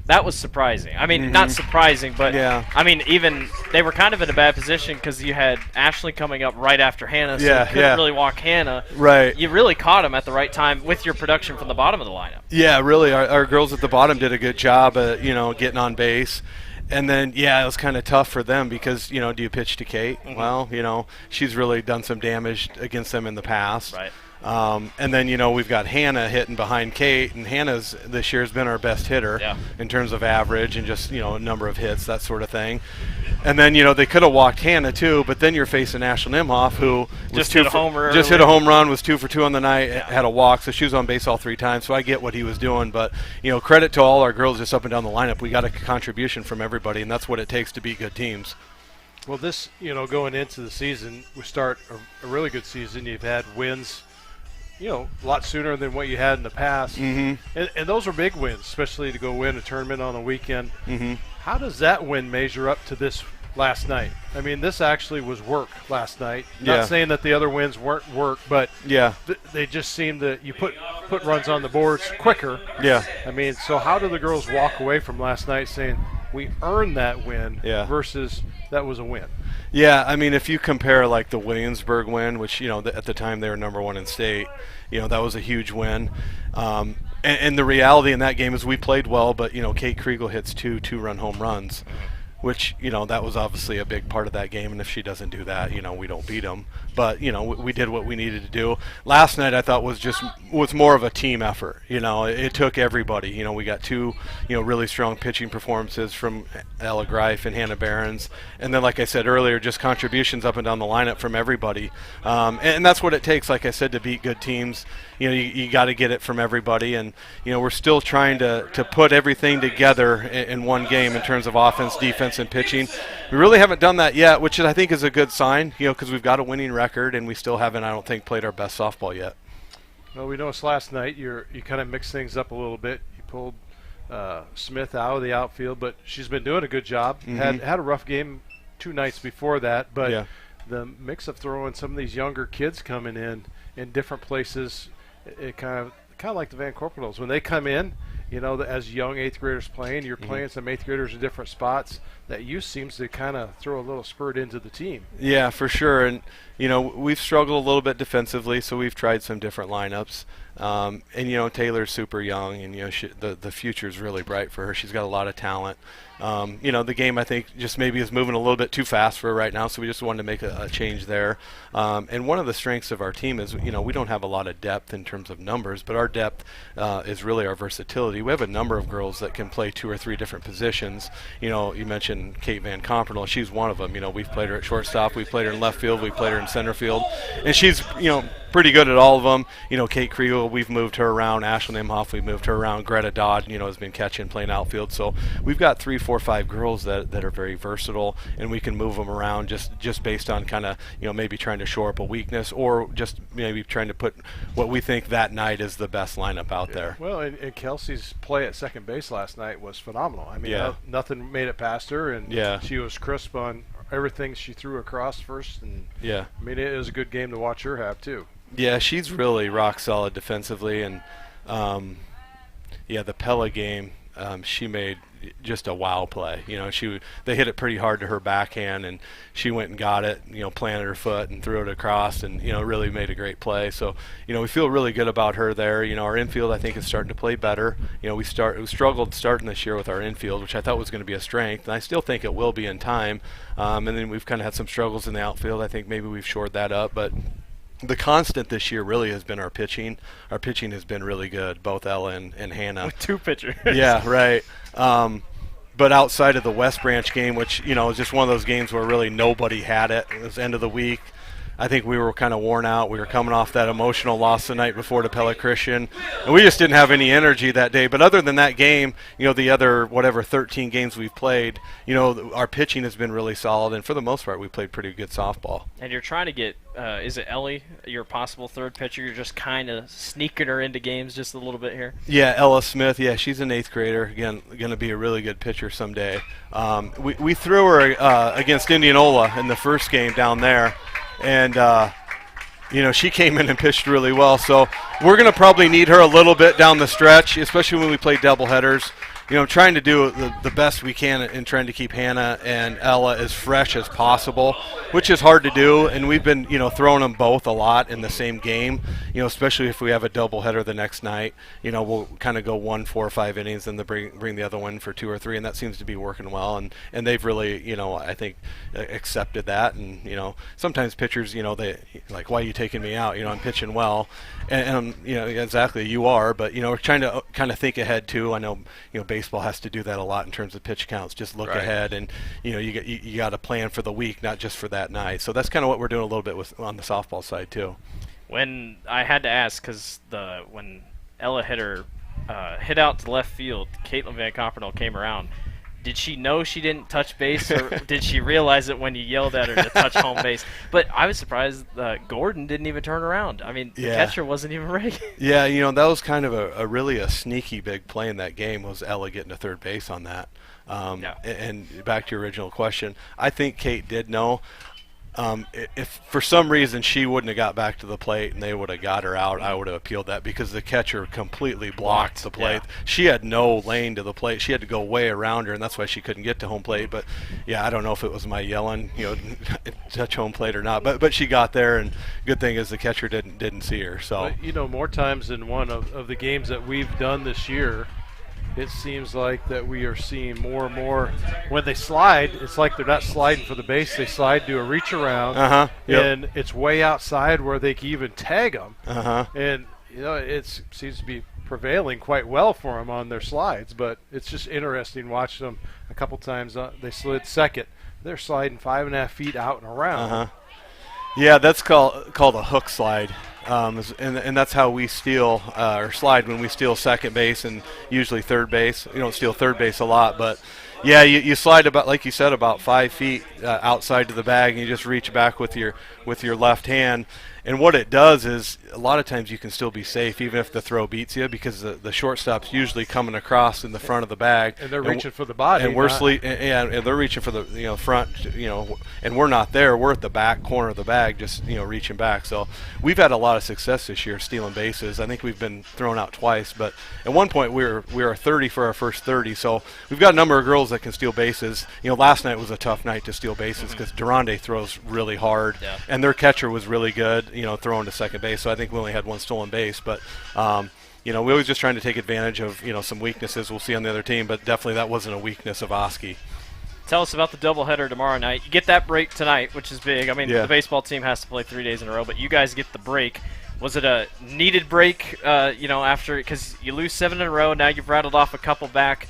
that was surprising. I mean, not surprising, but yeah. I mean, even they were kind of in a bad position because you had Ashley coming up right after Hannah, so you couldn't really walk Hannah. Right. You really caught him at the right time with your production from the bottom of the lineup. Yeah, really. Our girls at the bottom did a good job of, getting on base. And then, it was kind of tough for them because, do you pitch to Kate? Well, she's really done some damage against them in the past. Right. And then, we've got Hannah hitting behind Kate, and Hannah's this year has been our best hitter in terms of average and just, number of hits, that sort of thing. And then, they could have walked Hannah too, but then you're facing Ashley Nimhoff, who just hit a home run, was 2 for 2 on the night, had a walk, so she was on base all 3 times. So I get what he was doing, but credit to all our girls just up and down the lineup. We got a contribution from everybody, and that's what it takes to beat good teams. Well, this, going into the season, we start a really good season. You've had wins, a lot sooner than what you had in the past. And those are big wins, especially to go win a tournament on a weekend. How does that win measure up to this last night? I mean, this actually was work last night. Not saying that the other wins weren't work, but they just seem that you put runs on the boards quicker. I mean, so how do the girls walk away from last night saying we earned that win versus that was a win? Yeah, I mean, if you compare like the Williamsburg win, which, at the time they were number 1 in state, that was a huge win. And the reality in that game is we played well, but, Kate Kriegel hits 2 2-run home runs, which, that was obviously a big part of that game. And if she doesn't do that, we don't beat them. But, we did what we needed to do. Last night I thought was more of a team effort. It took everybody. We got 2, really strong pitching performances from Ella Greif and Hannah Behrens. And then, like I said earlier, just contributions up and down the lineup from everybody. And that's what it takes, like I said, to beat good teams. You got to get it from everybody. And, we're still trying to put everything together in one game in terms of offense, defense, and pitching. We really haven't done that yet, which I think is a good sign, because we've got a winning record and we still haven't, I don't think, played our best softball yet. Well, we noticed last night you kind of mixed things up a little bit. You pulled Smith out of the outfield, but she's been doing a good job. Had a rough game 2 nights before that, but the mix of throwing some of these younger kids coming in different places, it kind of like the Van Corporals. When they come in, as young 8th graders playing, you're playing some 8th graders in different spots. that youth seems to kind of throw a little spurt into the team. Yeah, for sure. And, we've struggled a little bit defensively, so we've tried some different lineups. And, Taylor's super young, and, the future's really bright for her. She's got a lot of talent. The game, I think, just maybe is moving a little bit too fast for her right now, so we just wanted to make a change there. And one of the strengths of our team is, we don't have a lot of depth in terms of numbers, but our depth is really our versatility. We have a number of girls that can play 2 or 3 different positions. You mentioned Kate Van Compernoll. She's one of them. We've played her at shortstop. We've played her in left field. We've played her in center field. And she's, pretty good at all of them. Kate Kriegel, we've moved her around. Ashley Imhoff, we've moved her around. Greta Dodd, has been catching, playing outfield. So we've got 3, 4, 5 girls that are very versatile, and we can move them around just based on kind of, maybe trying to shore up a weakness, or just maybe trying to put what we think that night is the best lineup out there. Well, and Kelsey's play at second base last night was phenomenal. I mean, nothing made it past her, and she was crisp on everything she threw across first. And I mean, it was a good game to watch her have too. Yeah, she's really rock solid defensively, and the Pella game, she made just a wow play. They hit it pretty hard to her backhand, and she went and got it. Planted her foot and threw it across, and really made a great play. So we feel really good about her there. Our infield, I think, is starting to play better. We struggled starting this year with our infield, which I thought was going to be a strength, and I still think it will be in time. And then we've kind of had some struggles in the outfield. I think maybe we've shored that up, but the constant this year really has been our pitching. Our pitching has been really good, both Ella and Hannah. With 2 pitchers. Yeah, right. But outside of the West Branch game, which, was just one of those games where really nobody had it. It was end of the week. I think we were kind of worn out. We were coming off that emotional loss the night before to Pella Christian, and we just didn't have any energy that day. But other than that game, the other 13 games we've played, our pitching has been really solid, and for the most part, we played pretty good softball. And you're trying to get, is it Ellie, your possible third pitcher? You're just kind of sneaking her into games just a little bit here? Yeah, Ella Smith. Yeah, she's an 8th grader. Again, going to be a really good pitcher someday. We threw her against Indianola in the first game down there. And, she came in and pitched really well. So we're going to probably need her a little bit down the stretch, especially when we play doubleheaders. Trying to do the best we can in trying to keep Hannah and Ella as fresh as possible, which is hard to do. And we've been, throwing them both a lot in the same game, especially if we have a doubleheader the next night. We'll kind of go 1, 4, or 5 innings and then bring the other one for 2 or 3, and that seems to be working well. And they've really, I think, accepted that. And, sometimes pitchers, they like, why are you taking me out? I'm pitching well. And exactly, you are. But, we're trying to kind of think ahead, too. I know, baseball has to do that a lot in terms of pitch counts. Just look ahead, and you got to plan for the week, not just for that night. So that's kind of what we're doing a little bit on the softball side too. When I had to ask, because when Ella hit out to left field, Caitlin Van Compernoll came around. Did she know she didn't touch base, or did she realize it when you yelled at her to touch home base? But I was surprised Gordon didn't even turn around. I mean, the catcher wasn't even ready. Yeah, that was kind of a really sneaky big play in that game, was Ella getting to third base on that. And back to your original question, I think Kate did know. If for some reason she wouldn't have got back to the plate and they would have got her out, I would have appealed that, because the catcher completely blocked the plate. Yeah. She had no lane to the plate. She had to go way around her, and that's why she couldn't get to home plate. But I don't know if it was my yelling, touch home plate or not. But she got there, and good thing is the catcher didn't see her. So more times than one of the games that we've done this year, it seems like that we are seeing more and more when they slide. It's like they're not sliding for the base. They slide, do a reach around, and it's way outside where they can even tag them. And it seems to be prevailing quite well for them on their slides. But it's just interesting watching them. A couple times they slid second. They're sliding 5.5 feet out and around. Yeah, that's called a hook slide. And that's how we steal or slide when we steal second base and usually third base. You don't steal third base a lot, but you slide about, like you said, about 5 feet outside to the bag, and you just reach back with your left hand. And what it does is a lot of times you can still be safe even if the throw beats you, because the shortstop's usually coming across in the front of the bag. And they're reaching for the body. And we're and they're reaching for the front, and we're not there. We're at the back corner of the bag, just reaching back. So we've had a lot of success this year stealing bases. I think we've been thrown out twice, but at one point we were 30 for our first 30. So we've got a number of girls that can steal bases. Last night was a tough night to steal bases because Durande throws really hard, and their catcher was really good, throwing to second base. So I think we only had one stolen base, but we always just trying to take advantage of some weaknesses we'll see on the other team, but definitely that wasn't a weakness of Oski. Tell us about the doubleheader tomorrow night. You get that break tonight, which is big. I mean, the baseball team has to play 3 days in a row, but you guys get the break. Was it a needed break, after, because you lose 7 in a row, now you've rattled off a couple back.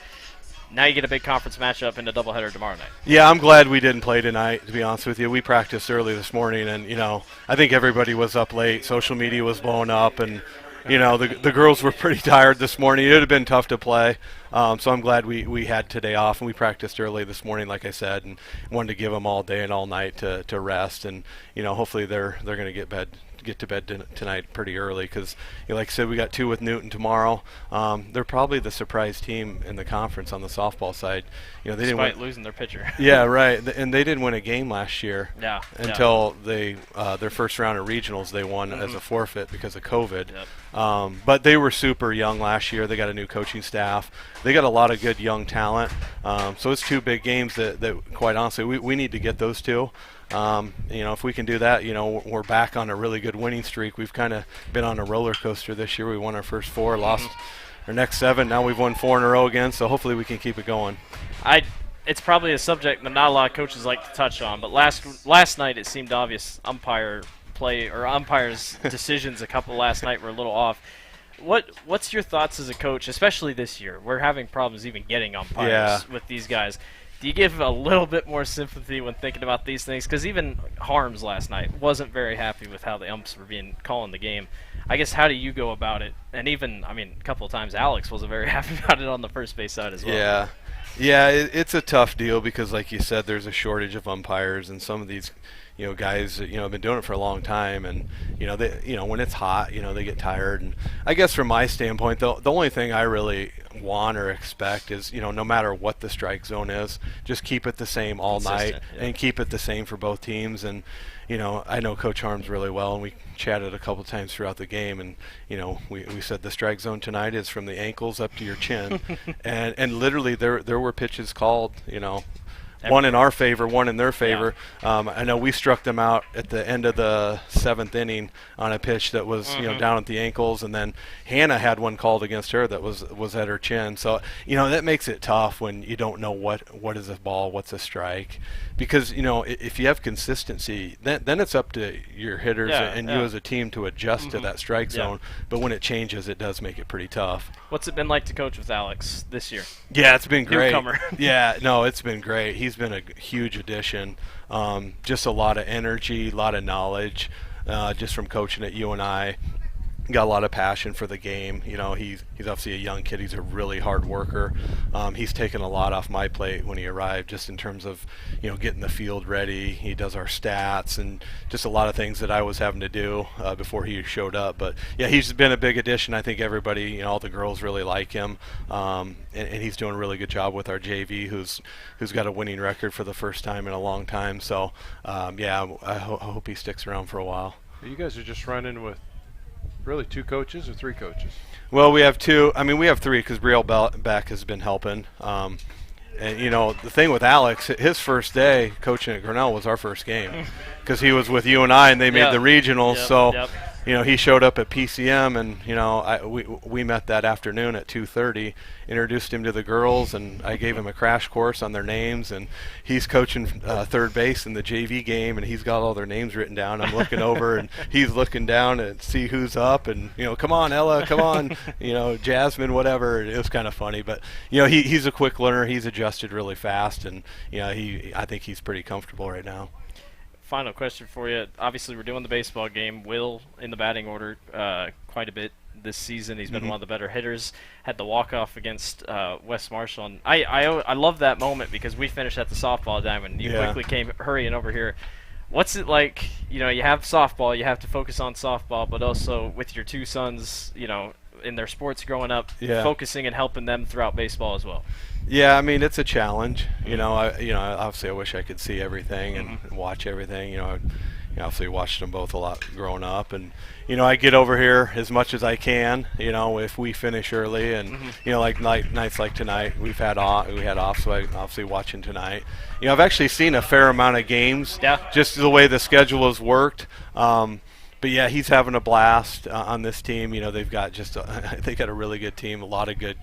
Now you get a big conference matchup in a doubleheader tomorrow night. Yeah, I'm glad we didn't play tonight, to be honest with you. We practiced early this morning, and, I think everybody was up late. Social media was blowing up, and, the girls were pretty tired this morning. It would have been tough to play. So I'm glad we had today off, and we practiced early this morning, like I said, and wanted to give them all day and all night to rest. And, hopefully they're going to get to bed tonight pretty early, because like I said, we got 2 with Newton tomorrow. They're probably the surprise team in the conference on the softball side. They didn't losing their pitcher. Yeah, right. And they didn't win a game last year. Yeah. Until they their first round of regionals they won as a forfeit because of COVID. Yep. But they were super young last year. They got a new coaching staff. They got a lot of good young talent. So it's 2 big games that quite honestly we need to get those 2. If we can do that, we're back on a really good winning streak. We've kind of been on a roller coaster this year. We won our first 4, lost our next 7. Now we've won 4 in a row again, so hopefully we can keep it going. It's probably a subject that not a lot of coaches like to touch on, but last night it seemed obvious umpires' decisions a couple last night were a little off. What's your thoughts as a coach, especially this year? We're having problems even getting umpires with these guys. Do you give a little bit more sympathy when thinking about these things? Because even Harms last night wasn't very happy with how the umps were calling the game. I guess, how do you go about it? And even, a couple of times Alex wasn't very happy about it on the first base side as well. Yeah, it's a tough deal because, like you said, there's a shortage of umpires, and some of these guys have been doing it for a long time, and they, when it's hot, they get tired. And I guess from my standpoint, the only thing I really want or expect is, no matter what the strike zone is, just keep it the same all night and keep it the same for both teams. And I know Coach Harms really well, and we chatted a couple times throughout the game, and we said the strike zone tonight is from the ankles up to your chin, and literally there were pitches called, one in our favor, one in their favor. I know we struck them out at the end of the 7th inning on a pitch that was down at the ankles, and then Hannah had one called against her that was at her chin. So that makes it tough when you don't know what is a ball, what's a strike, because if you have consistency, then it's up to your hitters and you as a team to adjust to that strike zone. But when it changes, it does make it pretty tough. What's it been like to coach with Alex this year? Yeah, it's been great. Newcomer. It's been great. He's been a huge addition. Just a lot of energy, a lot of knowledge, just from coaching at UNI. Got a lot of passion for the game. He's obviously a young kid. He's a really hard worker. He's taken a lot off my plate when he arrived, just in terms of getting the field ready. He does our stats and just a lot of things that I was having to do before he showed up. But yeah, he's been a big addition. I think everybody, all the girls really like him, and he's doing a really good job with our JV, who's got a winning record for the first time in a long time. So I hope he sticks around for a while. You guys are just running with really 2 coaches or 3 coaches? Well, we have 2. We have 3 because Brielle Beck has been helping. And, the thing with Alex, his first day coaching at Grinnell was our first game because he was with UNI and they made the regionals. He showed up at PCM, and, we met that afternoon at 2:30, introduced him to the girls, and I gave him a crash course on their names, and he's coaching third base in the JV game, and he's got all their names written down. I'm looking over, and he's looking down to see who's up, and, come on, Ella, come on, Jasmine, whatever. It was kind of funny, but, he's a quick learner. He's adjusted really fast, and, I think he's pretty comfortable right now. Final question for you. Obviously, we're doing the baseball game. Will in the batting order quite a bit this season. He's been one of the better hitters. Had the walk-off against West Marshall. And I love that moment because we finished at the softball diamond. You quickly came hurrying over here. What's it like, you know, you have softball, you have to focus on softball, but also with your two sons, you know, in their sports growing up, focusing and helping them throughout baseball as well? Yeah, I mean, it's a challenge. You know, obviously I wish I could see everything and watch everything. You know, obviously watched them both a lot growing up, and you know, I get over here as much as I can. You know, if we finish early, and you know, like nights like tonight, we had off, so I obviously watching tonight. You know, I've actually seen a fair amount of games, just the way the schedule has worked. But yeah, he's having a blast on this team. You know, they've got they got a really good team, a lot of good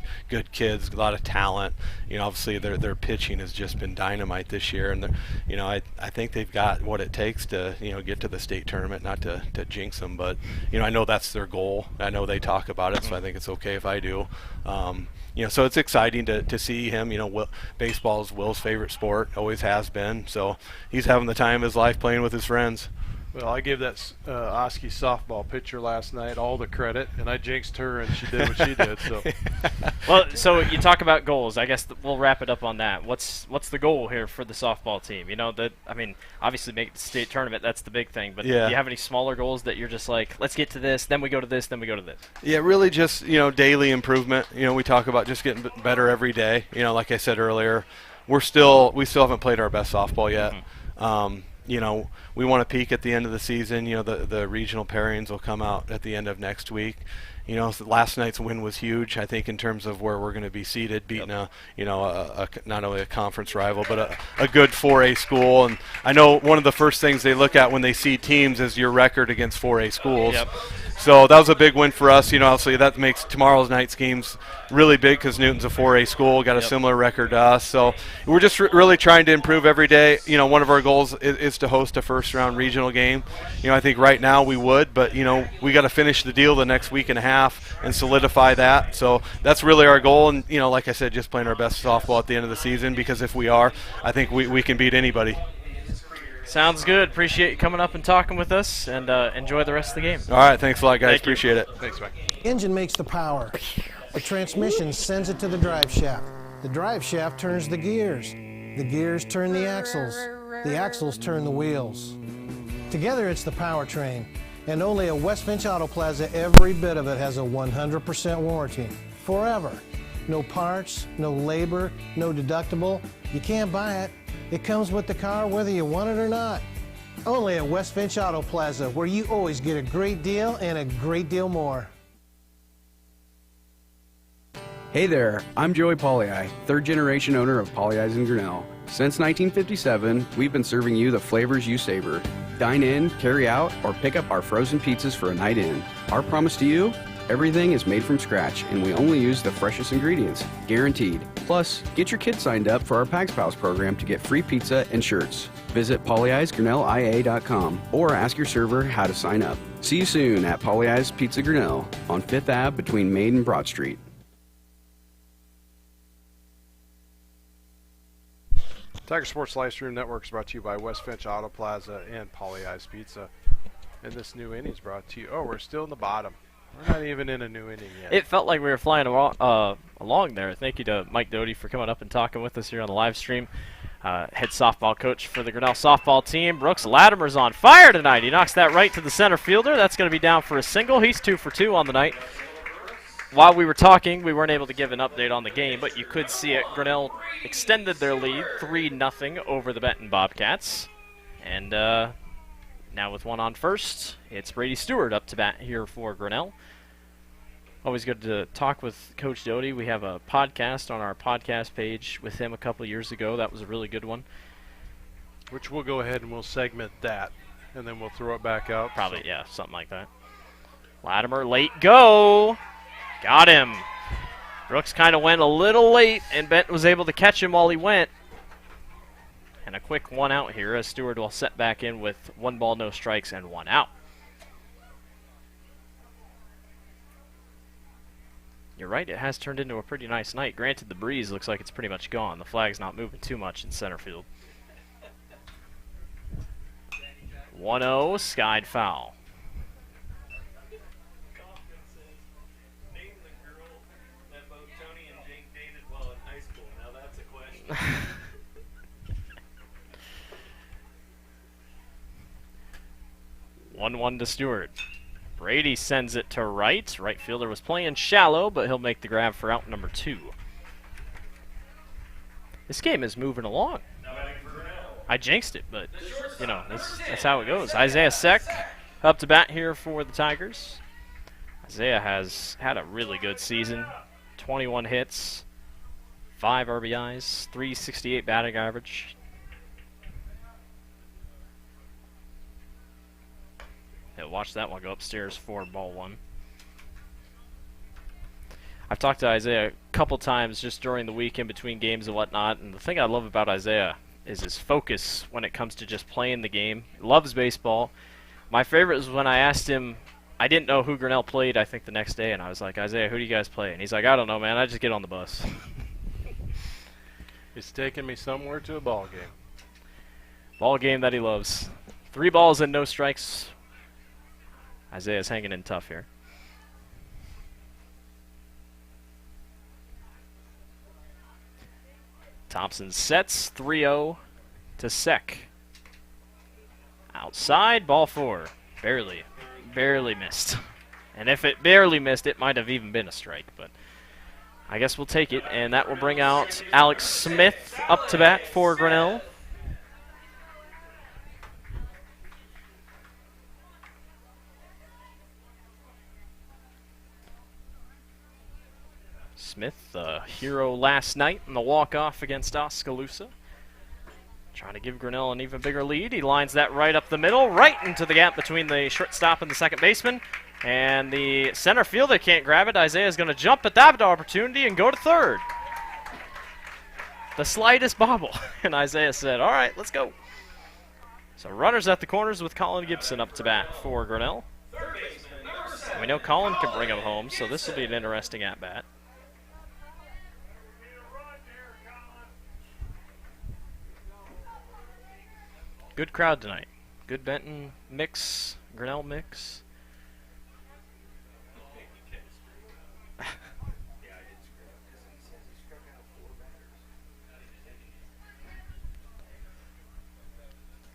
kids, a lot of talent. You know, obviously their pitching has just been dynamite this year, and you know, I think they've got what it takes to, you know, get to the state tournament. Not to jinx them, but you know, I know that's their goal. I know they talk about it, so I think it's okay if I do. You know, so it's exciting to see him. You know, baseball is Will's favorite sport, always has been. So he's having the time of his life playing with his friends. Well, I gave that Oski softball pitcher last night all the credit, and I jinxed her, and she did what she did. So, well, so you talk about goals. I guess we'll wrap it up on that. What's the goal here for the softball team? You know, I mean, obviously make the state tournament. That's the big thing. But do you have any smaller goals that you're just like, let's get to this, then we go to this, then we go to this? Yeah, really just, you know, daily improvement. You know, we talk about just getting better every day. You know, like I said earlier, we still haven't played our best softball yet. You know, we want to peak at the end of the season. You know, the regional pairings will come out at the end of next week. You know, so last night's win was huge, I think, in terms of where we're going to be seated, beating not only a conference rival, but a good 4A school. And I know one of the first things they look at when they see teams is your record against 4A schools. So that was a big win for us. You know, obviously that makes tomorrow's night's games really big because Newton's a 4A school, got a similar record to us. So we're just really trying to improve every day. You know, one of our goals is to host a first-round regional game. You know, I think right now we would, but, you know, we got to finish the deal the next week and a half and solidify that. So that's really our goal. And, you know, like I said, just playing our best softball at the end of the season, because if we are, I think we can beat anybody. Sounds good. Appreciate you coming up and talking with us, and enjoy the rest of the game. All right. Thanks a lot, guys. Appreciate it. Thanks, Mike. Engine makes the power. The transmission sends it to the drive shaft. The drive shaft turns the gears. The gears turn the axles. The axles turn the wheels. Together it's the powertrain. And only at West Finch Auto Plaza, every bit of it has a 100% warranty. Forever. No parts, no labor, no deductible. You can't buy it. It comes with the car whether you want it or not. Only at West Finch Auto Plaza, where you always get a great deal and a great deal more. Hey there, I'm Joey Pollyi, third-generation owner of Pollyi's in Grinnell. Since 1957, we've been serving you the flavors you savor. Dine in, carry out, or pick up our frozen pizzas for a night in. Our promise to you? Everything is made from scratch, and we only use the freshest ingredients, guaranteed. Plus, get your kids signed up for our Pags Pals program to get free pizza and shirts. Visit pollyeyesgrinnellia.com or ask your server how to sign up. See you soon at Pollyi's Pizza Grinnell on 5th Ave between Main and Broad Street. Tiger Sports Live Stream Network is brought to you by West Finch Auto Plaza and Pollyi's Pizza. And this new inning is brought to you. Oh, we're still in the bottom. We're not even in a new inning yet. It felt like we were flying along there. Thank you to Mike Doty for coming up and talking with us here on the live stream. Head softball coach for the Grinnell softball team. Brooks Latimer's on fire tonight. He knocks that right to the center fielder. That's going to be down for a single. He's 2 for 2 on the night. While we were talking, we weren't able to give an update on the game, but you could see it. Grinnell extended their lead 3-0 over the Benton Bobcats. And now with one on first, it's Brady Stewart up to bat here for Grinnell. Always good to talk with Coach Doty. We have a podcast on our podcast page with him a couple years ago. That was a really good one. Which we'll go ahead and we'll segment that, and then we'll throw it back out. Probably, yeah, something like that. Latimer, late go. Got him. Brooks kind of went a little late, and Benton was able to catch him while he went. And a quick one out here as Stewart will set back in with 1 ball, no strikes, and 1 out. You're right, it has turned into a pretty nice night. Granted, the breeze looks like it's pretty much gone. The flag's not moving too much in center field. 1-0, skied foul. 1-1 to Stewart. Brady sends it to right. Right fielder was playing shallow, but he'll make the grab for out number 2. This game is moving along. I jinxed it, but, you know, that's how it goes. Isaiah Seck up to bat here for the Tigers. Isaiah has had a really good season. 21 hits, 5 RBIs, 368 batting average. Yeah, watch that one go upstairs for ball 1. I've talked to Isaiah a couple times just during the week in between games and whatnot, and the thing I love about Isaiah is his focus when it comes to just playing the game. He loves baseball. My favorite was when I asked him, I didn't know who Grinnell played, I think, the next day, and I was like, Isaiah, who do you guys play? And he's like, I don't know, man, I just get on the bus. He's taking me somewhere to a ball game. Ball game that he loves. 3 balls and no strikes. Isaiah's hanging in tough here. Thompson sets 3-0 to Seck. Outside, ball 4. Barely missed. And if it barely missed, it might have even been a strike, but I guess we'll take it, and that will bring out Alex Smith up to bat for Grinnell. Smith, the hero last night in the walk-off against Oskaloosa. Trying to give Grinnell an even bigger lead. He lines that right up the middle, right into the gap between the shortstop and the second baseman. And the center fielder can't grab it. Isaiah's going to jump at that opportunity and go to third. The slightest bobble. And Isaiah said, all right, let's go. So runners at the corners with Colin Gibson up to bat for Grinnell. And we know Colin can bring him home, so this will be an interesting at-bat. Good crowd tonight. Good Benton mix, Grinnell mix.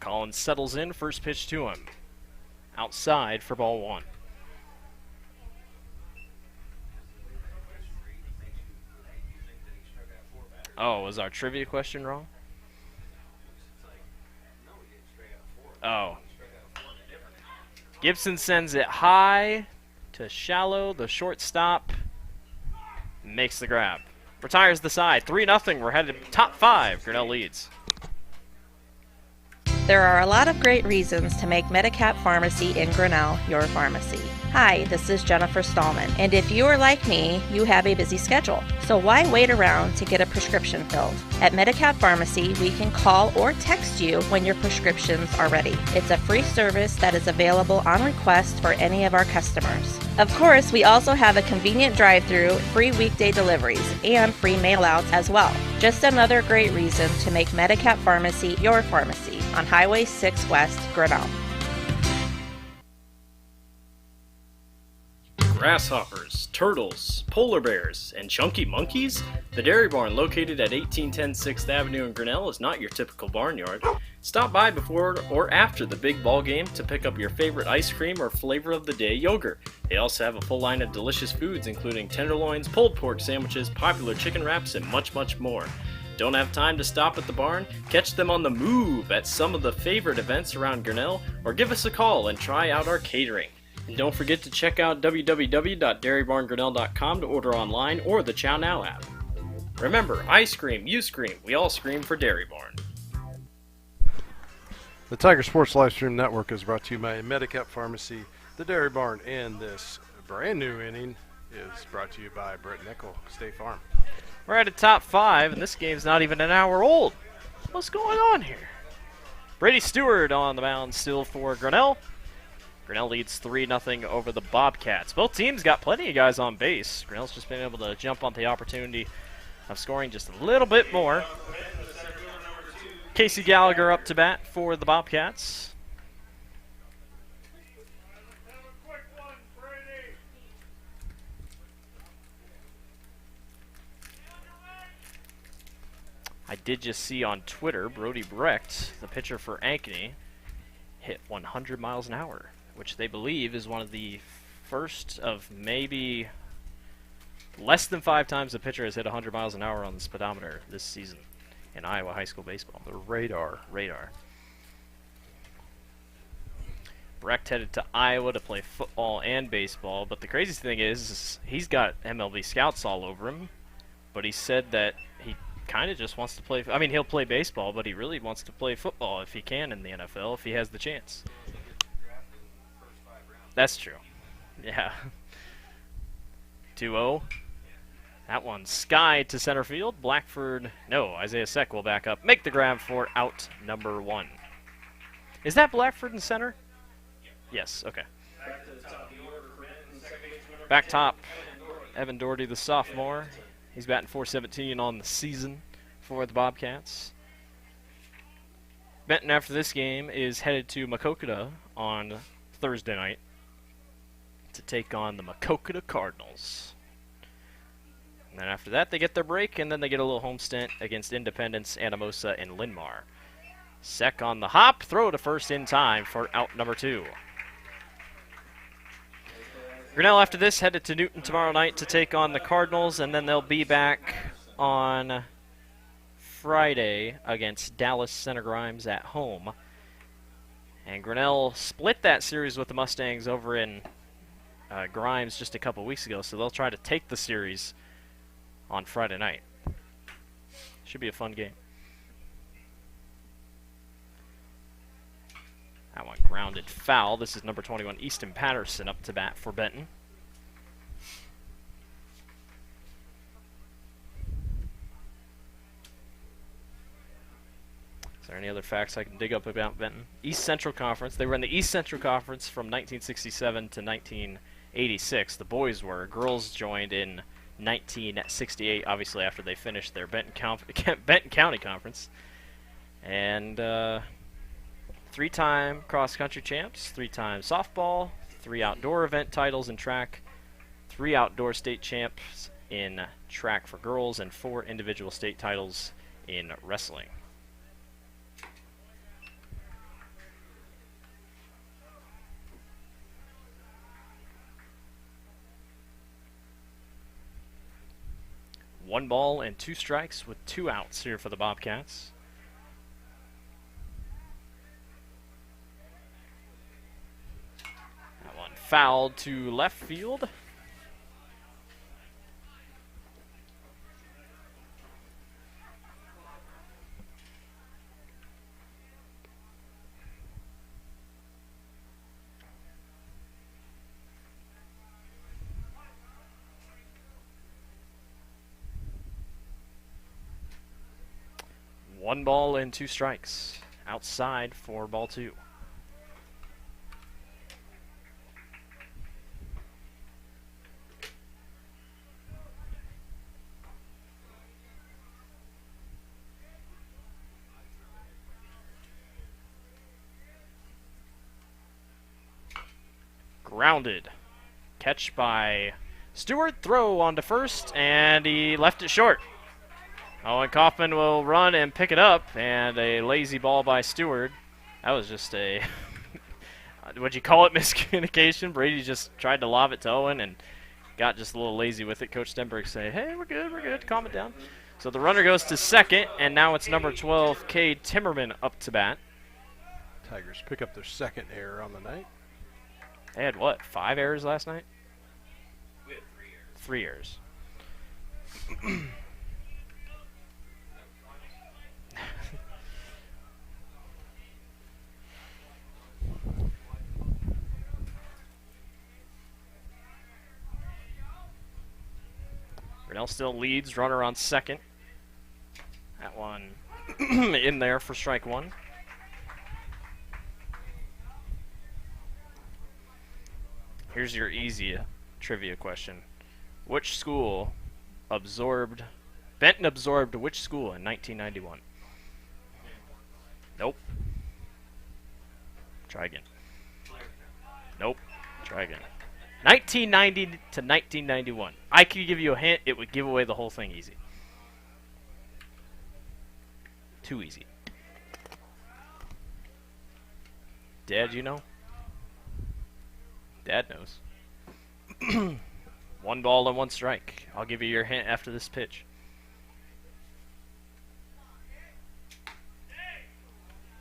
Collins settles in, first pitch to him. Outside for ball 1. Oh, was our trivia question wrong? Oh. Gibson sends it high to shallow. The shortstop makes the grab. Retires the side. 3-0. We're headed top 5. Grinnell leads. There are a lot of great reasons to make Medicap Pharmacy in Grinnell your pharmacy. Hi, this is Jennifer Stallman, and if you are like me, you have a busy schedule. So why wait around to get a prescription filled? At Medicap Pharmacy, we can call or text you when your prescriptions are ready. It's a free service that is available on request for any of our customers. Of course, we also have a convenient drive-through, free weekday deliveries, and free mail-outs as well. Just another great reason to make Medicap Pharmacy your pharmacy on Highway 6 West, Grinnell. Grasshoppers, turtles, polar bears, and chunky monkeys? The Dairy Barn, located at 1810 6th Avenue in Grinnell, is not your typical barnyard. Stop by before or after the big ball game to pick up your favorite ice cream or flavor of the day yogurt. They also have a full line of delicious foods, including tenderloins, pulled pork sandwiches, popular chicken wraps, and much, much more. Don't have time to stop at the barn? Catch them on the move at some of the favorite events around Grinnell, or give us a call and try out our catering. And don't forget to check out www.dairybarngrinnell.com to order online or the Chow Now app. Remember, I scream, you scream, we all scream for Dairy Barn. The Tiger Sports Livestream Network is brought to you by Medicap Pharmacy, the Dairy Barn, and this brand new inning is brought to you by Brett Nickel, State Farm. We're at a top 5, and this game's not even an hour old. What's going on here? Brady Stewart on the mound still for Grinnell. Grinnell leads 3-0 over the Bobcats. Both teams got plenty of guys on base. Grinnell's just been able to jump on the opportunity of scoring just a little bit more. Casey Gallagher up to bat for the Bobcats. I did just see on Twitter, Brody Brecht, the pitcher for Ankeny, hit 100 miles an hour which they believe is one of the first of maybe less than 5 times the pitcher has hit 100 miles an hour on the speedometer this season in Iowa high school baseball. The radar. Brecht headed to Iowa to play football and baseball, but the craziest thing is he's got MLB scouts all over him, but he said that he kind of just wants to play. I mean, he'll play baseball, but he really wants to play football if he can in the NFL, if he has the chance. That's true. Yeah. 2-0. That one sky to center field. Isaiah Seck will back up, make the grab for out number 1. Is that Blackford in center? Yes, okay. Back top, Evan Doherty, the sophomore. He's batting .417 on the season for the Bobcats. Benton, after this game, is headed to Maquoketa on Thursday night to take on the Maquoketa Cardinals. And then after that, they get their break, and then they get a little home stint against Independence, Anamosa, and Linmar. Seck on the hop, throw to first in time for out number 2. Grinnell, after this, headed to Newton tomorrow night to take on the Cardinals, and then they'll be back on Friday against Dallas Center Grimes at home. And Grinnell split that series with the Mustangs over in Grimes just a couple weeks ago, so they'll try to take the series on Friday night. Should be a fun game. That one grounded foul. This is number 21, Easton Patterson, up to bat for Benton. Is there any other facts I can dig up about Benton? East Central Conference. They were in the East Central Conference from 1967 to 1986. The boys were. Girls joined in 1968, obviously after they finished their Benton County Conference. And 3-time cross-country champs, 3-time softball, 3 outdoor event titles in track, 3 outdoor state champs in track for girls, and 4 individual state titles in wrestling. One ball and 2 strikes with 2 outs here for the Bobcats. That one fouled to left field. One ball and 2 strikes. Outside for ball 2. Grounded. Catch by Stewart. Throw on to first, and he left it short. Owen Kaufman will run and pick it up, and a lazy ball by Stewart. That was just a, what'd you call it, miscommunication? Brady just tried to lob it to Owen and got just a little lazy with it. Coach Stenberg say, hey, we're good, calm it down. So the runner goes to second, and now it's number 12, Cade Timmerman, up to bat. Tigers pick up their second error on the night. They had, what, 5 errors last night? We had 3 errors. 3 errors. Grinnell still leads, runner on second. That one in there for strike 1. Here's your easy trivia question. Which school Benton absorbed which school in 1991? Nope. Try again. Nope. Try again. 1990 to 1991. I could give you a hint. It would give away the whole thing easy. Too easy. Dad, you know? Dad knows. 1 ball and 1 strike. I'll give you your hint after this pitch.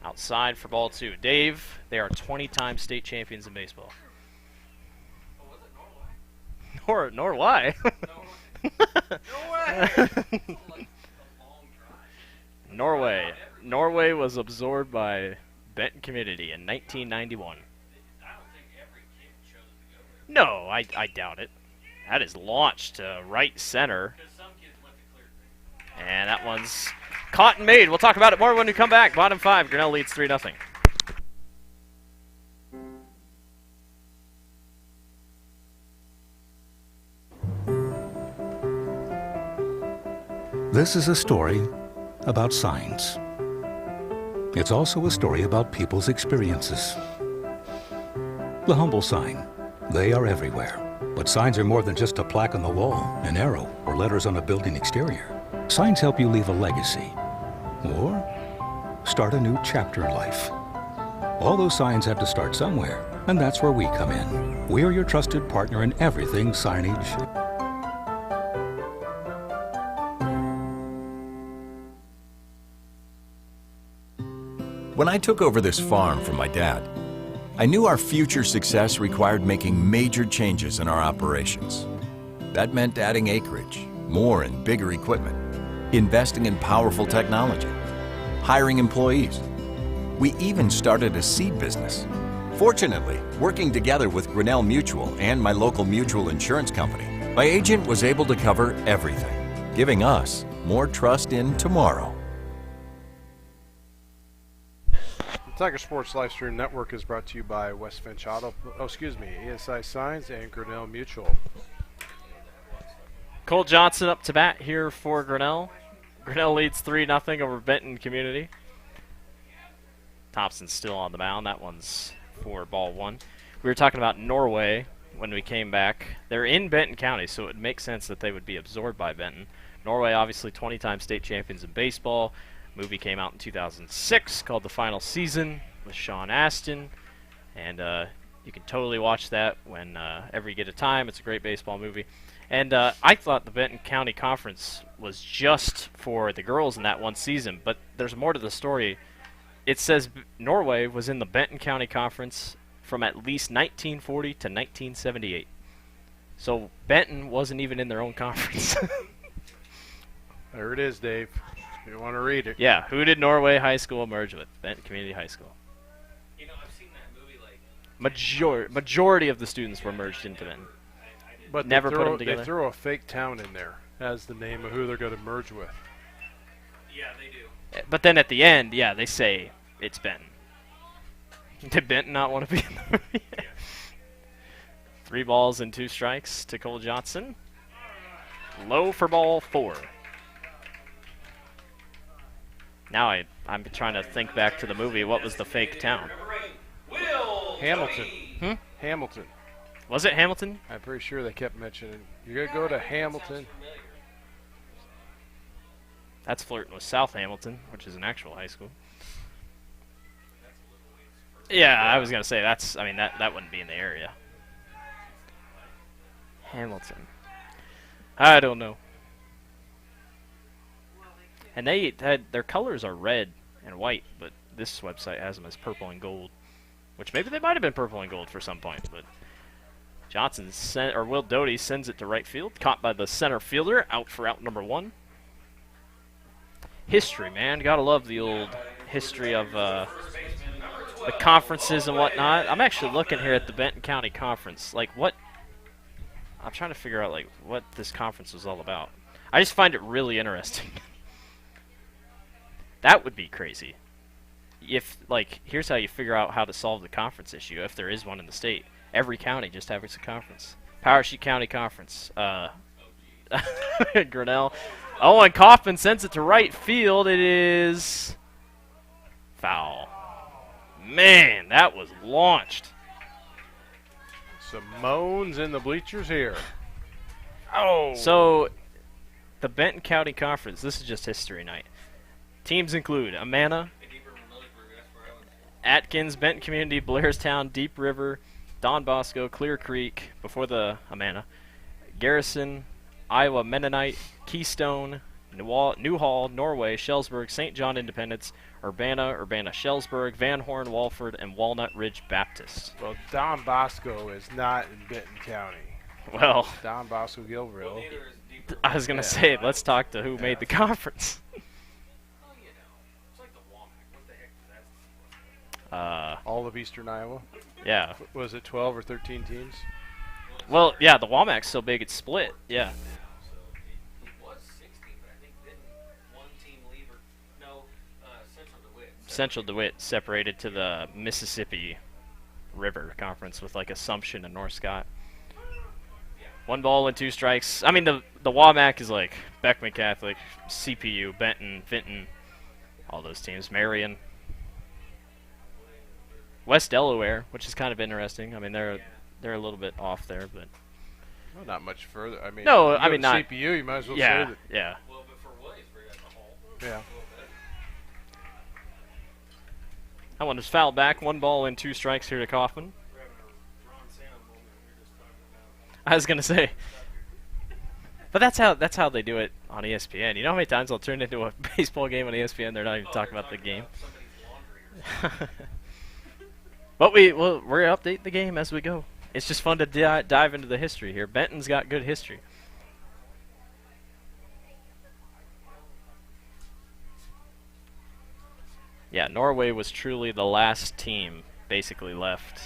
Outside for ball 2. Dave, they are 20-time state champions in baseball. Norway. Norway. Norway was absorbed by Benton Community in 1991. No, I doubt it. That is launched to right center. And that one's caught and made. We'll talk about it more when we come back. Bottom 5, Grinnell leads 3-0. This is a story about signs. It's also a story about people's experiences. The humble sign. They are everywhere. But signs are more than just a plaque on the wall, an arrow, or letters on a building exterior. Signs help you leave a legacy. Or start a new chapter in life. All those signs have to start somewhere, and that's where we come in. We're your trusted partner in everything signage. When I took over this farm from my dad, I knew our future success required making major changes in our operations. That meant adding acreage, more and bigger equipment, investing in powerful technology, hiring employees. We even started a seed business. Fortunately, working together with Grinnell Mutual and my local mutual insurance company, my agent was able to cover everything, giving us more trust in tomorrow. Tiger Sports Livestream Network is brought to you by West Finch Auto, ASI Signs and Grinnell Mutual. Cole Johnson up to bat here for Grinnell. Grinnell leads 3-0 over Benton Community. Thompson's still on the mound. That one's for ball 1. We were talking about Norway when we came back. They're in Benton County, so it would make sense that they would be absorbed by Benton. Norway, obviously 20-time state champions in baseball. Movie came out in 2006 called The Final Season with Sean Astin, and you can totally watch that whenever you get a time. It's a great baseball movie. And I thought the Benton County Conference was just for the girls in that one season, but there's more to the story. It says Norway was in the Benton County Conference from at least 1940 to 1978. So Benton wasn't even in their own conference. There it is, Dave. You want to read it? Yeah, who did Norway High School merge with? Benton Community High School. You know, I've seen that movie like... Majority of the students were merged into Benton. But never put them together. They throw a fake town in there as the name of who they're going to merge with. Yeah, they do. But then at the end, yeah, they say it's Benton. Did Benton not want to be in the movie? 3 balls and 2 strikes to Cole Johnson. Low for ball 4. Now I'm trying to think back to the movie. What was the fake town? Hamilton. Hamilton. Was it Hamilton? I'm pretty sure they kept mentioning, you're going to go to Hamilton. That's flirting with South Hamilton, which is an actual high school. Yeah, I was going to say, that wouldn't be in the area. Hamilton. I don't know. And their colors are red and white, but this website has them as purple and gold, which maybe they might have been purple and gold for some point. But Will Doty sends it to right field, caught by the center fielder, out for out number 1. History, man, gotta love the old history of the conferences and whatnot. I'm actually looking here at the Benton County Conference, I'm trying to figure out what this conference was all about. I just find it really interesting. That would be crazy. If, here's how you figure out how to solve the conference issue, if there is one in the state. Every county just has a conference. Powashik County Conference. Grinnell. Oh, and Kaufman sends it to right field. It is foul. Man, that was launched. Some moans in the bleachers here. Oh. So, the Benton County Conference, this is just history night. Teams include Amana, Atkins, Benton Community, Blairstown, Deep River, Don Bosco, Clear Creek, before the Amana, Garrison, Iowa Mennonite, Keystone, Newhall, Norway, Shellsburg, St. John Independence, Urbana-Shellsburg, Van Horn, Walford, and Walnut Ridge Baptist. Well, Don Bosco is not in Benton County. Well, Don Bosco Gilville. I was going to say, let's talk to who made the conference. All of Eastern Iowa? Yeah. Was it 12 or 13 teams? Well, yeah, the WAMAC's so big it's split. Yeah. Central DeWitt separated to the Mississippi River Conference with like Assumption and North Scott. 1 ball and 2 strikes. I mean, the WAMAC is like Beckman Catholic, CPU, Benton, Vinton, all those teams. Marion. West Delaware, which is kind of interesting. I mean, they're a little bit off there, but well, not much further. I mean, no, I mean not CPU. You might as well say that. Yeah. Well, but for Williamsburg as a whole. Yeah. That one was fouled back. 1 ball and 2 strikes here to Kaufman. I was gonna say, but that's how they do it on ESPN. You know how many times they'll turn into a baseball game on ESPN? They're not even talking about the game. But we're update the game as we go. It's just fun to dive into the history here. Benton's got good history. Yeah, Norway was truly the last team basically left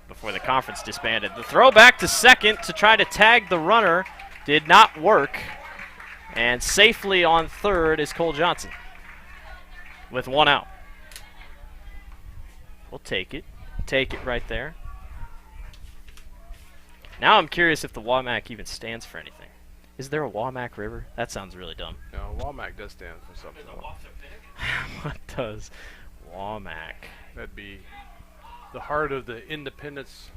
before the conference disbanded. The throw back to second to try to tag the runner did not work. And safely on third is Cole Johnson with 1 out. We'll take it. Take it right there. Now I'm curious if the WAMAC even stands for anything. Is there a WAMAC River? That sounds really dumb. No, WAMAC does stand for something. What does WAMAC? That'd be the heart of the independence.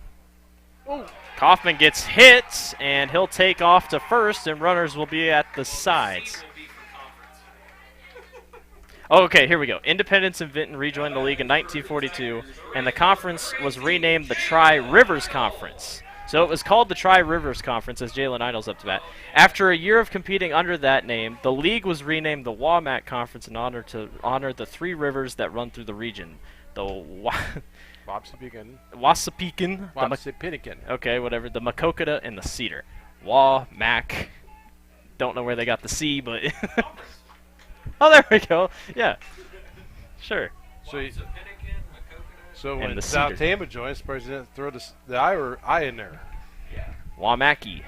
Oh. Kaufman gets hit, and he'll take off to first, and runners will be at the sides. Oh, okay, here we go. Independence and Vinton rejoined the league in 1942, and the conference was renamed the Tri-Rivers Conference. So it was called the Tri-Rivers Conference as Jalen Idle's up to bat. After a year of competing under that name, the league was renamed the WAMAC Conference in honor the 3 rivers that run through the region. The Wassapickin. Okay, whatever. The Maquoketa and the Cedar. WAMAC. Don't know where they got the C, but oh, there we go. Yeah, sure. So when South Tama joins, President throw the I in there. Yeah. Wamaki.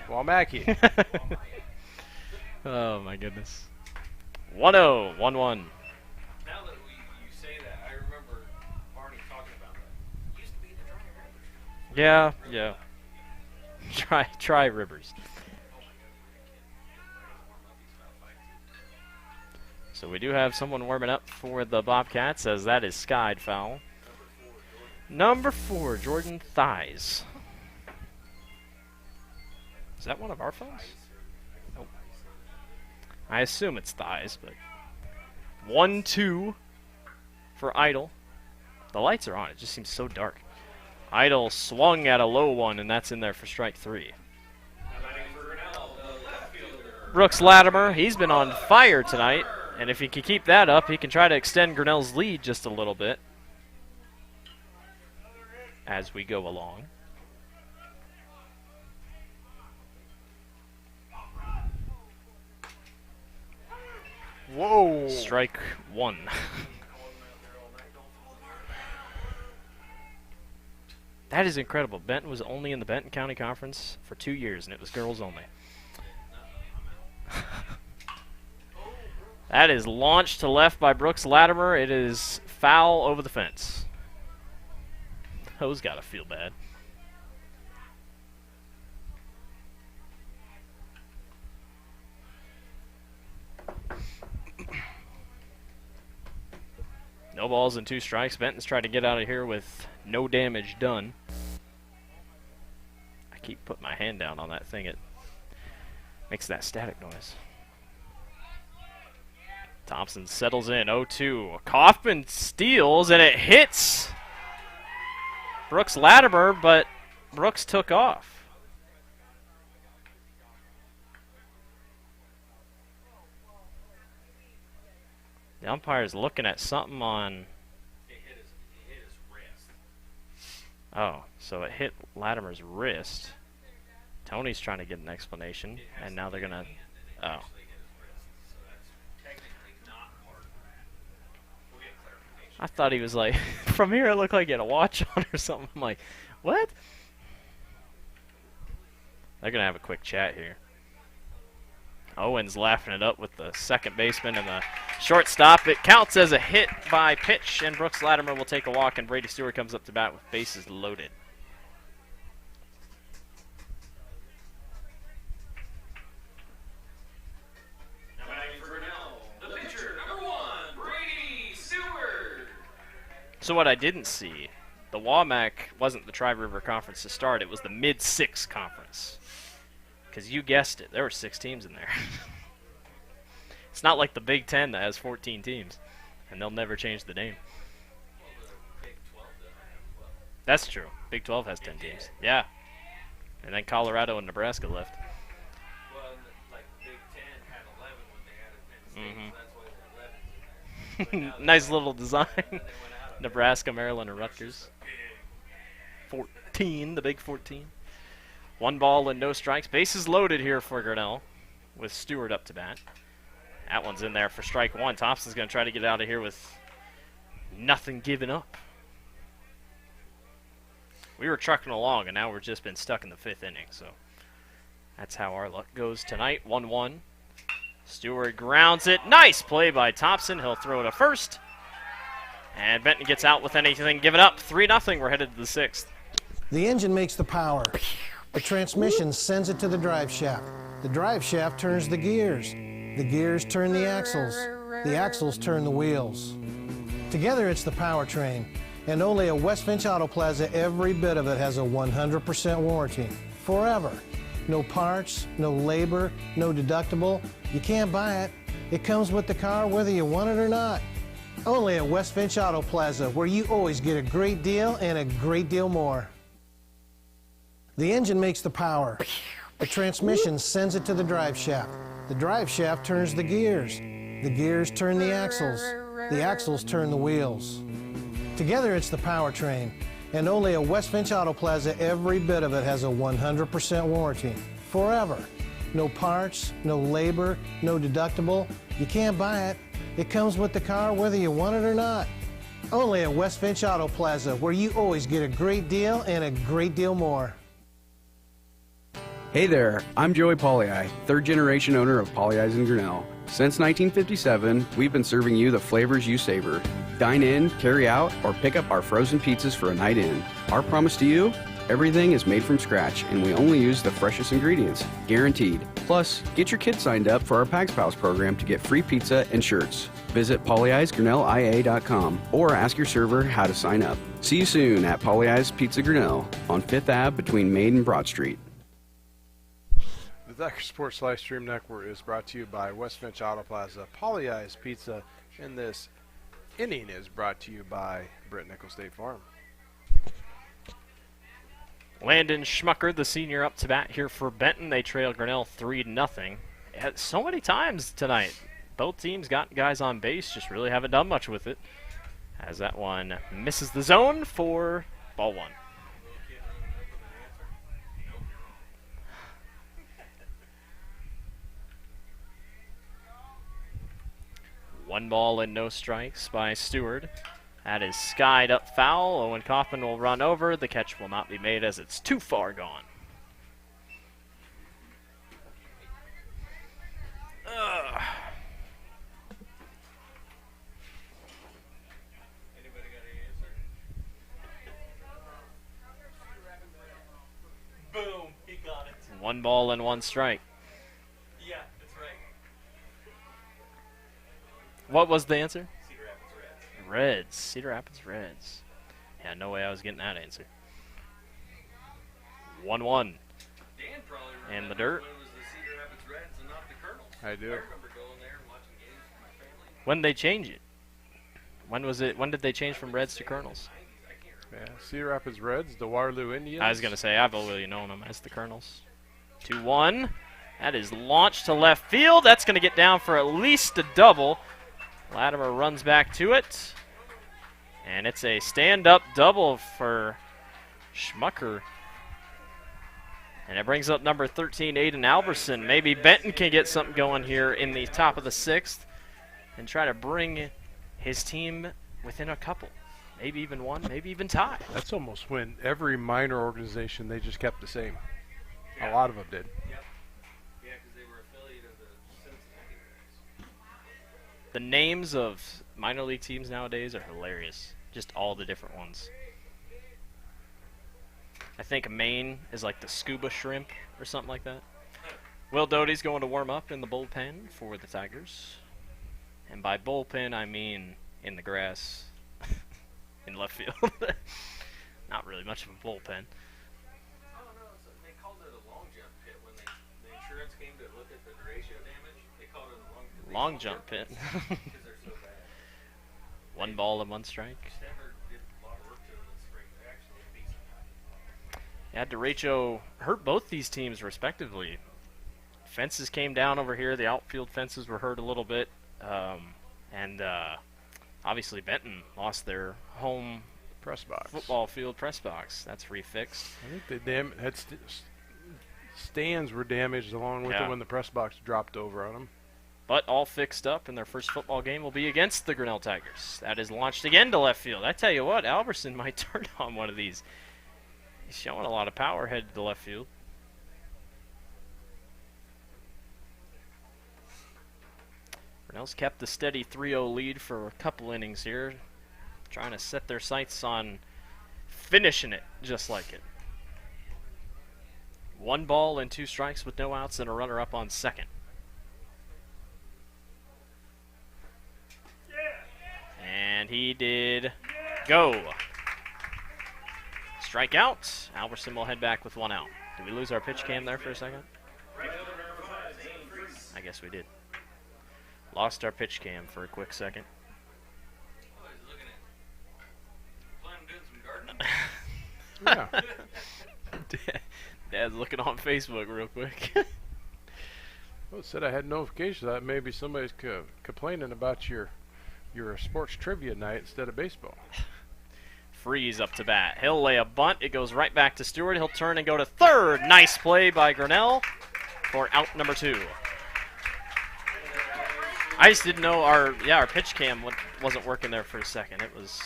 Oh my goodness. 1-0, 1-1. Now that you say that, I remember Barney talking about that. Used to be the Tri-Rivers. Yeah. Try Rivers. So we do have someone warming up for the Bobcats, as that is skied foul. Number 4, Jordan Thies. Is that one of our phones? Nope. I assume it's Thies, but 1-2 for Idle. The lights are on. It just seems so dark. Idle swung at a low one, and that's in there for strike 3. Brooks Latimer, he's been on fire tonight, and if he can keep that up, he can try to extend Grinnell's lead just a little bit as we go along. Whoa! Strike 1. That is incredible. Benton was only in the Benton County Conference for 2 years, and it was girls only. That is launched to left by Brooks Latimer. It is foul over the fence. Ho's got to feel bad. No balls and 2 strikes. Benton's trying to get out of here with no damage done. I keep putting my hand down on that thing. It makes that static noise. Thompson settles in, 0-2. Kaufman steals, and it hits Brooks Latimer, but Brooks took off. The umpire's looking at something on... He hit his wrist. Oh, so it hit Latimer's wrist. Tony's trying to get an explanation, and now they're going to... Oh. I thought he was like... From here it looked like he had a watch on or something. I'm like, what? They're going to have a quick chat here. Owens laughing it up with the second baseman and the shortstop. It counts as a hit by pitch, and Brooks Latimer will take a walk, and Brady Stewart comes up to bat with bases loaded. Now batting for Grinnell, the pitcher, number 1, Brady Stewart. So what I didn't see, the WAMAC wasn't the Tri-River Conference to start. It was the Mid-6 Conference. Because you guessed it, there were 6 teams in there. It's not like the Big Ten that has 14 teams, and they'll never change the name. That's true. Big 12 has 10 teams. Yeah. And then Colorado and Nebraska left. Well, like the Big Ten had 11 when they added Penn State, so that's why it's 11. Nice little design. Nebraska, Maryland, and Rutgers. 14, the Big 14. 1 ball and no strikes. Bases loaded here for Grinnell with Stewart up to bat. That one's in there for strike 1. Thompson's going to try to get out of here with nothing given up. We were trucking along, and now we've just been stuck in the 5th inning. So that's how our luck goes tonight. 1-1. Stewart grounds it. Nice play by Thompson. He'll throw it to first. And Benton gets out with anything given up. 3-0. We're headed to the 6th. The engine makes the power. The transmission sends it to the drive shaft. The drive shaft turns the gears. The gears turn the axles. The axles turn the wheels. Together it's the powertrain. And only at West Finch Auto Plaza, every bit of it has a 100% warranty. Forever. No parts, no labor, no deductible. You can't buy it. It comes with the car whether you want it or not. Only at West Finch Auto Plaza, where you always get a great deal and a great deal more. The engine makes the power. The transmission sends it to the drive shaft. The drive shaft turns the gears. The gears turn the axles. The axles turn the wheels. Together it's the powertrain. And only at West Finch Auto Plaza, every bit of it has a 100% warranty. Forever. No parts, no labor, no deductible. You can't buy it. It comes with the car whether you want it or not. Only at West Finch Auto Plaza, where you always get a great deal and a great deal more. Hey there, I'm Joey Pollyi, 3rd generation owner of Pollyi's in Grinnell. Since 1957, we've been serving you the flavors you savor. Dine in, carry out, or pick up our frozen pizzas for a night in. Our promise to you? Everything is made from scratch, and we only use the freshest ingredients, guaranteed. Plus, get your kids signed up for our Pags Pals program to get free pizza and shirts. Visit pollyi'sgrinnellia.com or ask your server how to sign up. See you soon at Pollyi's Pizza Grinnell on 5th Ave between Main and Broad Street. The Tiger Sports Live Stream Network is brought to you by West Finch Auto Plaza, Pollyi's Pizza, and this inning is brought to you by Britt Nickel State Farm. Landon Schmucker, the senior, up to bat here for Benton. They trail Grinnell 3-0. So many times tonight. Both teams got guys on base, just really haven't done much with it. As that one misses the zone for ball 1. 1 ball and no strikes by Stewart. That is skied up foul. Owen Kaufman will run over. The catch will not be made as it's too far gone. Ugh. Anybody got any answer? Boom, he got it. 1 ball and 1 strike. Yeah, that's right. What was the answer? Cedar Rapids Reds. Reds. Cedar Rapids Reds. Yeah, no way I was getting that answer. 1-1. Dan probably And the remembers dirt. when it was the Cedar Rapids Reds and not the Colonels. I do. I remember going there and watching games with my family. When did they change it? When was it? When did they change from Reds to Colonels? Yeah, Cedar Rapids Reds, the Waterloo Indians. I was going to say, I've always known them as the Colonels. 2-1. That is launched to left field. That's going to get down for at least a double. Latimer runs back to it. And it's a stand-up double for Schmucker. And it brings up number 13, Aiden Alberson. Maybe Benton can get something going here in the top of the 6th and try to bring his team within a couple. Maybe even one, maybe even tie. That's almost when every minor organization, they just kept the same. A lot of them did. Yep. Yeah, because they were affiliated of the Cincinnati Reds. The names of minor league teams nowadays are hilarious. Just all the different ones. I think Maine is like the scuba shrimp or something like that. Will Doty's going to warm up in the bullpen for the Tigers. And by bullpen, I mean in the grass in left field. Not really much of a bullpen. Oh, no, so they called it a long jump pit when the insurance came to look at the derecho damage. They called it a long jump pit. Because they're so bad. 1 ball and 1 strike. Stanford did a lot of work to them this spring. They're actually decent. Yeah, derecho hurt both these teams respectively. Fences came down over here. The outfield fences were hurt a little bit. Obviously Benton lost their home Press box. football field press box. That's refixed. I think they had stands were damaged along with it when the press box dropped over on them. But all fixed up, and their first football game will be against the Grinnell Tigers. That is launched again to left field. I tell you what, Alberson might turn on one of these. He's showing a lot of power headed to left field. Grinnell's kept the steady 3-0 lead for a couple innings here, trying to set their sights on finishing it just like it. 1 ball and 2 strikes with no outs and a runner up on second. And he did go. Strike out. Alberson will head back with 1 out. Did we lose our pitch cam there for a second? I guess we did. Lost our pitch cam for a quick second. Oh, he's looking at. Planning on doing some gardening. Yeah. Dad's looking on Facebook real quick. Well, it said I had notifications that maybe somebody's complaining about your sports trivia night instead of baseball. Freeze up to bat. He'll lay a bunt. It goes right back to Stewart. He'll turn and go to third. Nice play by Grinnell for out number 2. I just didn't know our pitch cam wasn't working there for a second. It was.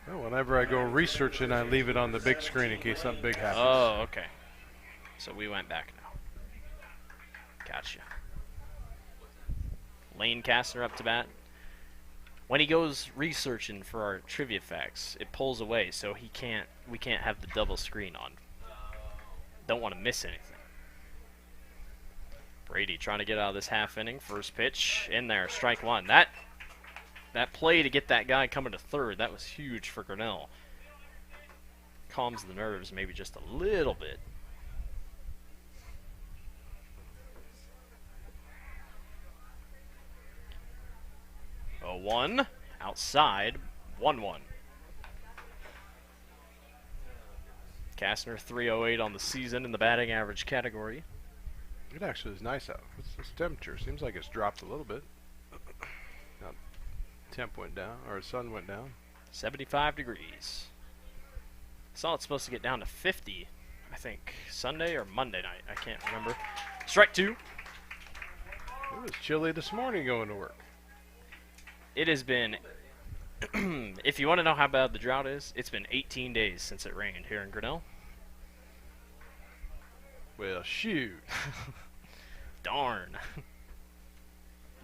Well, whenever I go researching, I leave it on the big screen in case something big happens. Oh, okay. So we went back now. Gotcha. Lane Kastner up to bat. When he goes researching for our trivia facts, it pulls away, so we can't have the double screen on. Don't want to miss anything. Brady trying to get out of this half inning. First pitch in there, strike 1. That play to get that guy coming to third, that was huge for Grinnell. Calms the nerves maybe just a little bit. A 1 outside, 1-1. Kastner 308 on the season in the batting average category. It actually is nice out. This temperature seems like it's dropped a little bit. Now, temp went down, or the sun went down. 75 degrees. I saw it's supposed to get down to 50, I think, Sunday or Monday night. I can't remember. Strike 2. It was chilly this morning going to work. It has been, if you want to know how bad the drought is, it's been 18 days since it rained here in Grinnell. Well, shoot. Darn.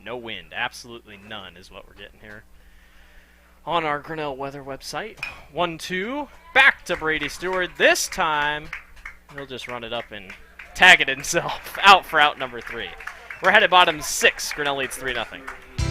No wind. Absolutely none is what we're getting here. On our Grinnell weather website. 1-2. Back to Brady Stewart. This time, he'll just run it up and tag it himself. Out for out number 3. We're headed bottom 6. Grinnell leads 3-0.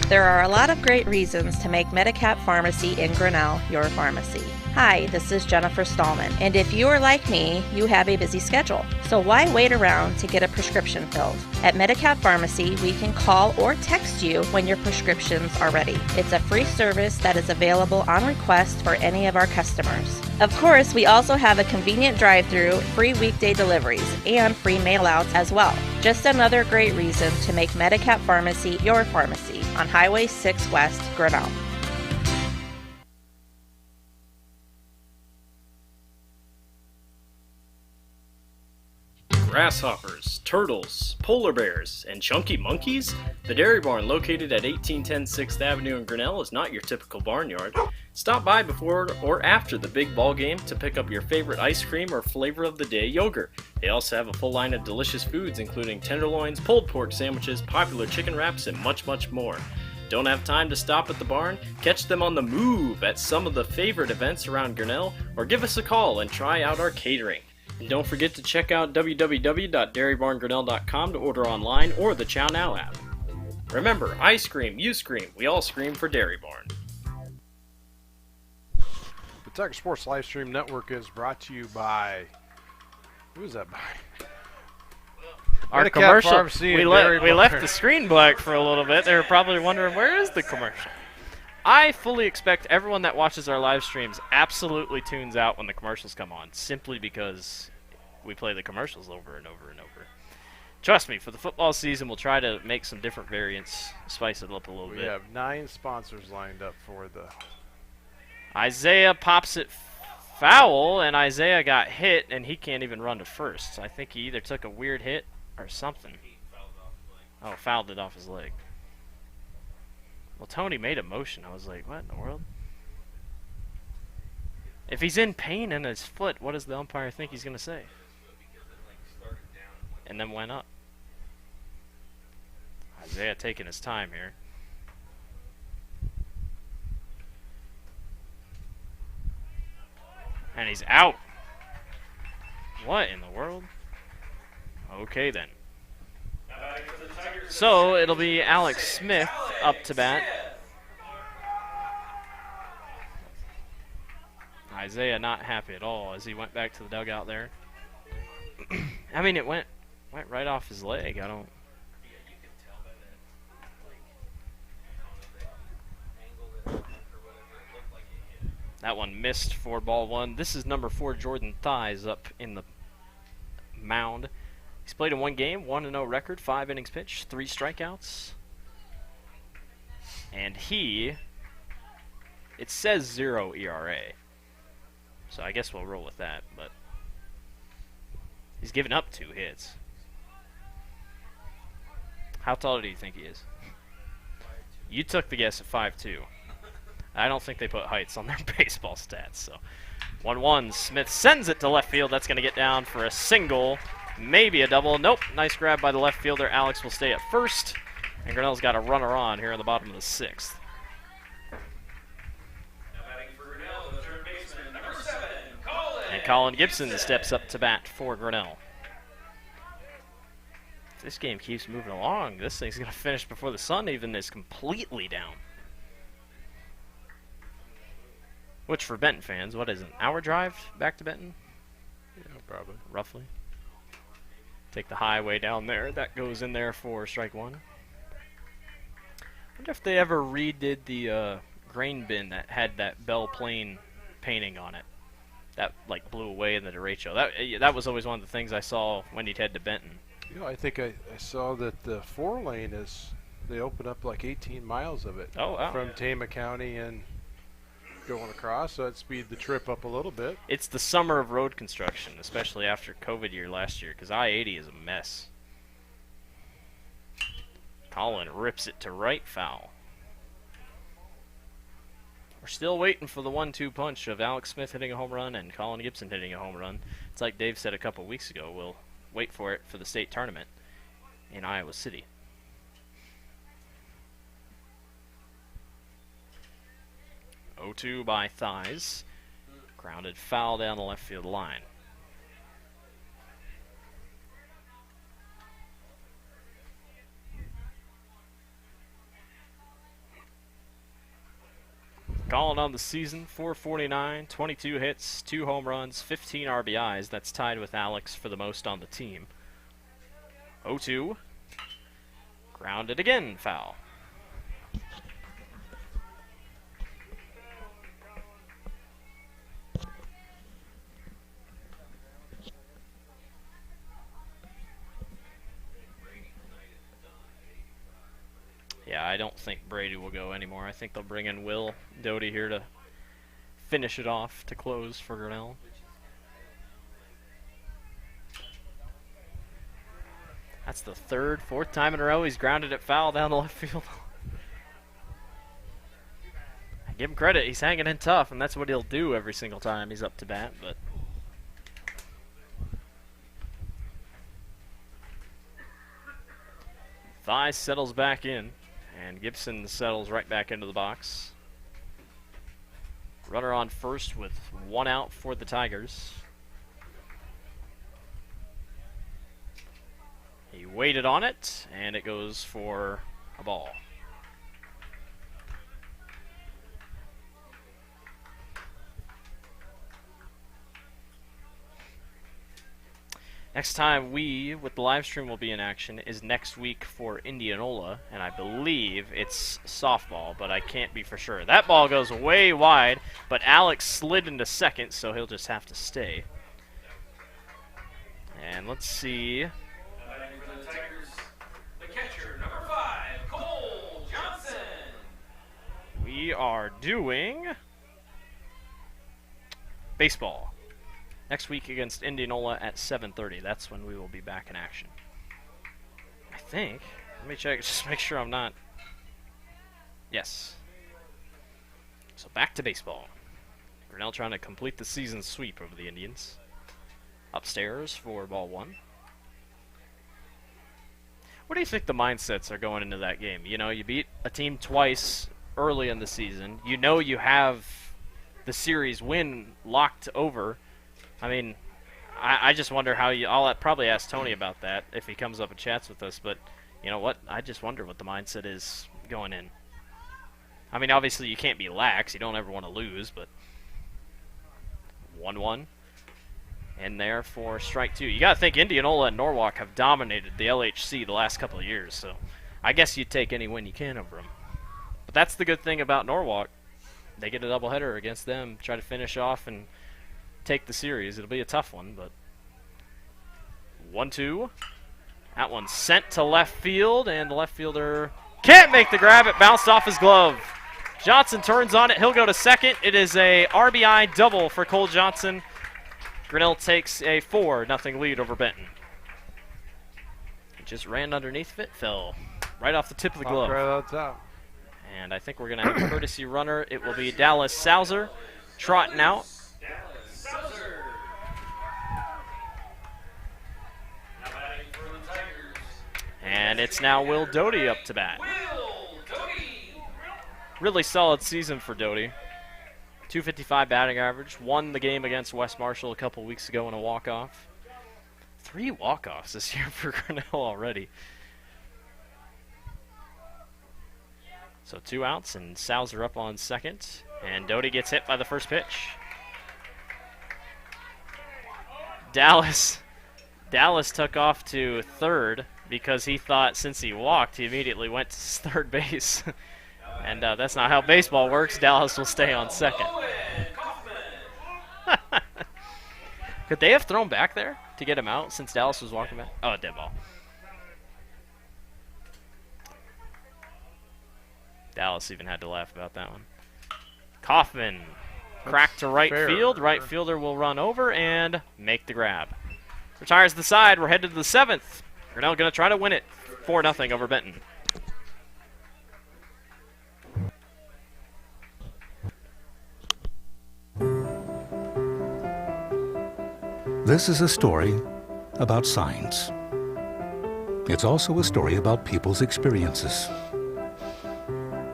There are a lot of great reasons to make Medicap Pharmacy in Grinnell your pharmacy. Hi, this is Jennifer Stallman, and if you are like me, you have a busy schedule. So why wait around to get a prescription filled? At Medicap Pharmacy, we can call or text you when your prescriptions are ready. It's a free service that is available on request for any of our customers. Of course, we also have a convenient drive-through, free weekday deliveries, and free mail-outs as well. Just another great reason to make Medicap Pharmacy your pharmacy on Highway 6 West, Grinnell. Grasshoppers, turtles, polar bears, and chunky monkeys? The Dairy Barn, located at 1810 6th Avenue in Grinnell, is not your typical barnyard. Stop by before or after the big ball game to pick up your favorite ice cream or flavor of the day yogurt. They also have a full line of delicious foods, including tenderloins, pulled pork sandwiches, popular chicken wraps, and much, much more. Don't have time to stop at the barn? Catch them on the move at some of the favorite events around Grinnell, or give us a call and try out our catering. And don't forget to check out www.dairybarngrinnell.com to order online or the Chow Now app. Remember, I scream, you scream, we all scream for Dairy Barn. The Tiger Sports Livestream Network is brought to you by... Who is that by? Our Medicap commercial, Pharmacy we and Dairy left Barn. the screen black for a little bit. They were probably wondering, where is the commercial? I fully expect everyone that watches our live streams absolutely tunes out when the commercials come on, simply because we play the commercials over and over and over. Trust me, for the football season, we'll try to make some different variants, spice it up a little bit. We have 9 sponsors lined up for the... Isaiah pops it foul, and Isaiah got hit, and he can't even run to first. I think he either took a weird hit or something. Oh, fouled it off his leg. Well, Tony made a motion. I was like, what in the world? If he's in pain in his foot, what does the umpire think he's going to say? And then went up. Isaiah taking his time here. And he's out. What in the world? Okay, then. So, it'll be Alex Smith up to bat. Isaiah not happy at all as he went back to the dugout there. I mean, it went right off his leg. I don't... That one missed for ball 1. This is number 4, Jordan Thies, up in the mound. He's played in 1 game, 1-0 record, 5 innings pitched, 3 strikeouts. And it says 0 ERA. So I guess we'll roll with that, but he's given up 2 hits. How tall do you think he is? You took the guess at 5'2". I don't think they put heights on their baseball stats. So 1-1, Smith sends it to left field. That's going to get down for a single. Maybe a double. Nope. Nice grab by the left fielder. Alex will stay at first. And Grinnell's got a runner on here in the bottom of the 6th. And Colin Gibson steps up to bat for Grinnell. If this game keeps moving along, this thing's going to finish before the sun even is completely down. Which for Benton fans, what is it, an hour drive back to Benton? Yeah, probably. Roughly. Take the highway down there. That goes in there for strike 1. I wonder if they ever redid the grain bin that had that Belle Plaine painting on it. That like blew away in the derecho. That was always one of the things I saw when he'd head to Benton. You know, I think I saw that the 4-lane is, they opened up like 18 miles of it. Oh, wow. From Tama County and going across, so that'd speed the trip up a little bit. It's the summer of road construction, especially after COVID year last year, because I-80 is a mess. Colin rips it to right, foul. We're still waiting for the 1-2 punch of Alex Smith hitting a home run and Colin Gibson hitting a home run. It's like Dave said a couple weeks ago, we'll wait for it for the state tournament in Iowa City. Oh-2 by Thies. Grounded foul down the left field line. Calling on the season, 449, 22 hits, 2 home runs, 15 RBIs. That's tied with Alex for the most on the team. 0-2. Grounded again, foul. Yeah, I don't think Brady will go anymore. I think they'll bring in Will Doty here to finish it off to close for Grinnell. That's the fourth time in a row he's grounded it foul down the left field. I give him credit. He's hanging in tough, and that's what he'll do every single time he's up to bat. But Thigh settles back in. And Gibson settles right back into the box. Runner on first with 1 out for the Tigers. He waited on it, and it goes for a ball. Next time we, with the live stream, will be in action is next week for Indianola, and I believe it's softball, but I can't be for sure. That ball goes way wide, but Alex slid into second, so he'll just have to stay. And let's see. The Tigers, the catcher, number 5, Cole Johnson. We are doing baseball. Next week against Indianola at 7:30. That's when we will be back in action. I think. Let me check, just make sure I'm not. Yes. So back to baseball. Grinnell trying to complete the season sweep over the Indians. Upstairs for ball 1. What do you think the mindsets are going into that game? You know, you beat a team twice early in the season. You know you have the series win locked over. I mean, I just wonder how you. I'll probably ask Tony about that if he comes up and chats with us. But you know what? I just wonder what the mindset is going in. I mean, obviously you can't be lax. You don't ever want to lose. But 1-1 in there for strike 2. You got to think Indianola and Norwalk have dominated the LHC the last couple of years. So I guess you'd take any win you can over them. But that's the good thing about Norwalk. They get a doubleheader against them. Try to finish off and take the series. It'll be a tough one, but 1-2. That one's sent to left field, and the left fielder can't make the grab. It bounced off his glove. Johnson turns on it. He'll go to second. It is a RBI double for Cole Johnson. Grinnell takes a 4-0 lead over Benton. It just ran underneath it, fell right off the tip of the glove. Right on top. And I think we're going to have a courtesy runner. It will be Dallas Sauser trotting out. And it's now Will Doty up to bat. Really solid season for Doty. .255 batting average. Won the game against West Marshall a couple weeks ago in a walk-off. 3 walk-offs this year for Grinnell already. So 2 outs, and Sauser up on second. And Doty gets hit by the first pitch. Dallas took off to third because he thought since he walked, he immediately went to third base. And that's not how baseball works. Dallas will stay on second. Could they have thrown back there to get him out since Dallas was walking back? Oh, a dead ball. Dallas even had to laugh about that one. Kaufman cracked to right field. Right fielder will run over and make the grab. Retires the side. We're headed to the 7th. Grinnell going to try to win it 4-0 over Benton. This is a story about signs. It's also a story about people's experiences.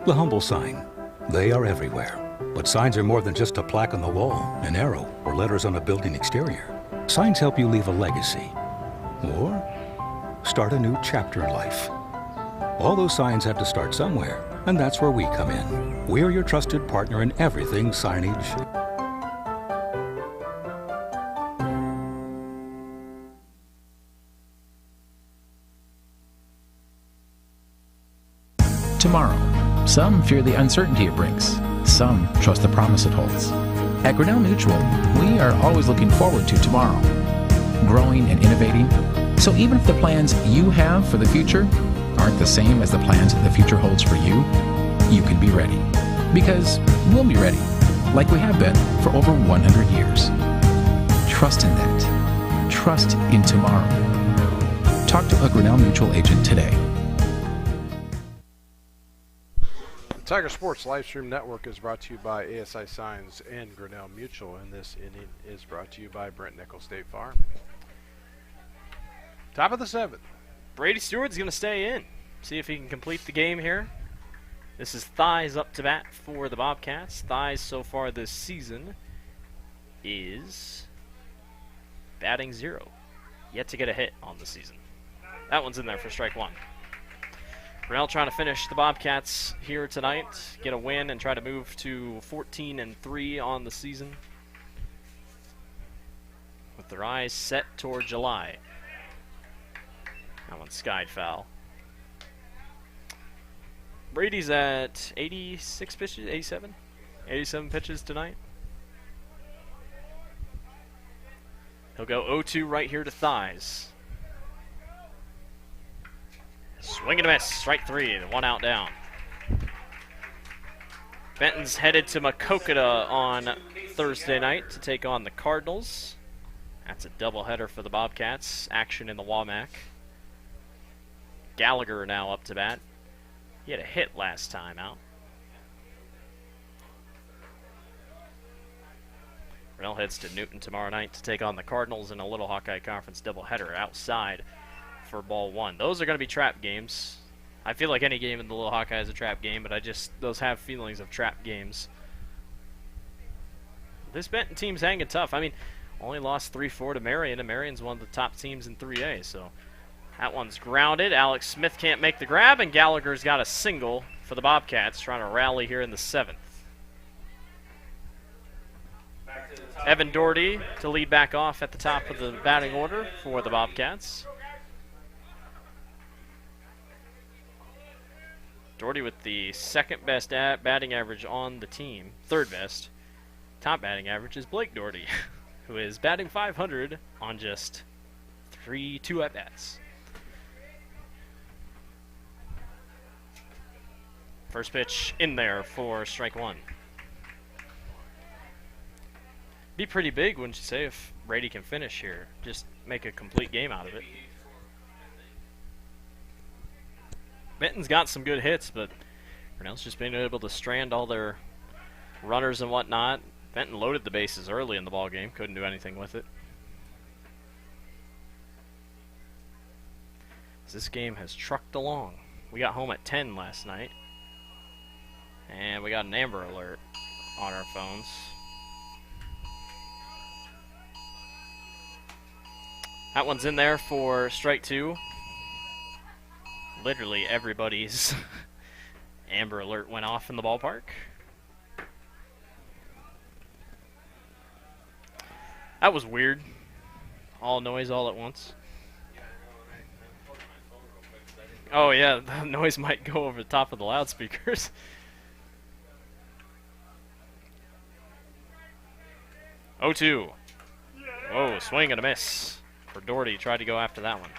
The humble sign. They are everywhere. But signs are more than just a plaque on the wall, an arrow, or letters on a building exterior. Signs help you leave a legacy or start a new chapter in life. All those signs have to start somewhere. And that's where we come in. We're your trusted partner in everything signage. Tomorrow. Some fear the uncertainty it brings. Some trust the promise it holds. At Grinnell Mutual, we are always looking forward to tomorrow, growing and innovating. So even if the plans you have for the future aren't the same as the plans the future holds for you, you can be ready. Because we'll be ready, like we have been for over 100 years. Trust in that. Trust in tomorrow. Talk to a Grinnell Mutual agent today. Tiger Sports Livestream Network is brought to you by ASI Signs and Grinnell Mutual, and this inning is brought to you by Brent Nickel State Farm. Top of the 7th. Brady Stewart's going to stay in. See if he can complete the game here. This is Thies up to bat for the Bobcats. Thies so far this season is batting 0. Yet to get a hit on the season. That one's in there for strike 1. Grinnell trying to finish the Bobcats here tonight, get a win, and try to move to 14-3 on the season, with their eyes set toward July. That one's skied foul. Brady's at 86 pitches, 87? 87 pitches tonight. He'll go 0-2 right here to Thies. Swing and a miss, strike 3, the 1 out down. Benton's headed to Maquoketa on Thursday night to take on the Cardinals. That's a doubleheader for the Bobcats. Action in the Womack. Gallagher now up to bat. He had a hit last time out. Grinnell heads to Newton tomorrow night to take on the Cardinals in a Little Hawkeye Conference doubleheader outside for ball 1. Those are going to be trap games. I feel like any game in the Little Hawkeye is a trap game, but those have feelings of trap games. This Benton team's hanging tough. I mean, only lost 3-4 to Marion, and Marion's one of the top teams in 3A, so that one's grounded. Alex Smith can't make the grab, and Gallagher's got a single for the Bobcats, trying to rally here in the 7th. Evan Doherty to lead back off at the top of the batting order for the Bobcats. Doherty with the second best batting average on the team, third best. Top batting average is Blake Doherty, who is batting .500 on just 2 at-bats. First pitch in there for strike 1. Be pretty big, wouldn't you say, if Brady can finish here? Just make a complete game out of it. Benton's got some good hits, but Grinnell's just been able to strand all their runners and whatnot. Benton loaded the bases early in the ball game, couldn't do anything with it. This game has trucked along. We got home at 10 last night, and we got an Amber Alert on our phones. That one's in there for strike 2. Literally everybody's Amber Alert went off in the ballpark. That was weird. All noise all at once. Oh yeah, the noise might go over the top of the loudspeakers. Oh, 2. Whoa, swing and a miss for Doherty. Tried to go after that one.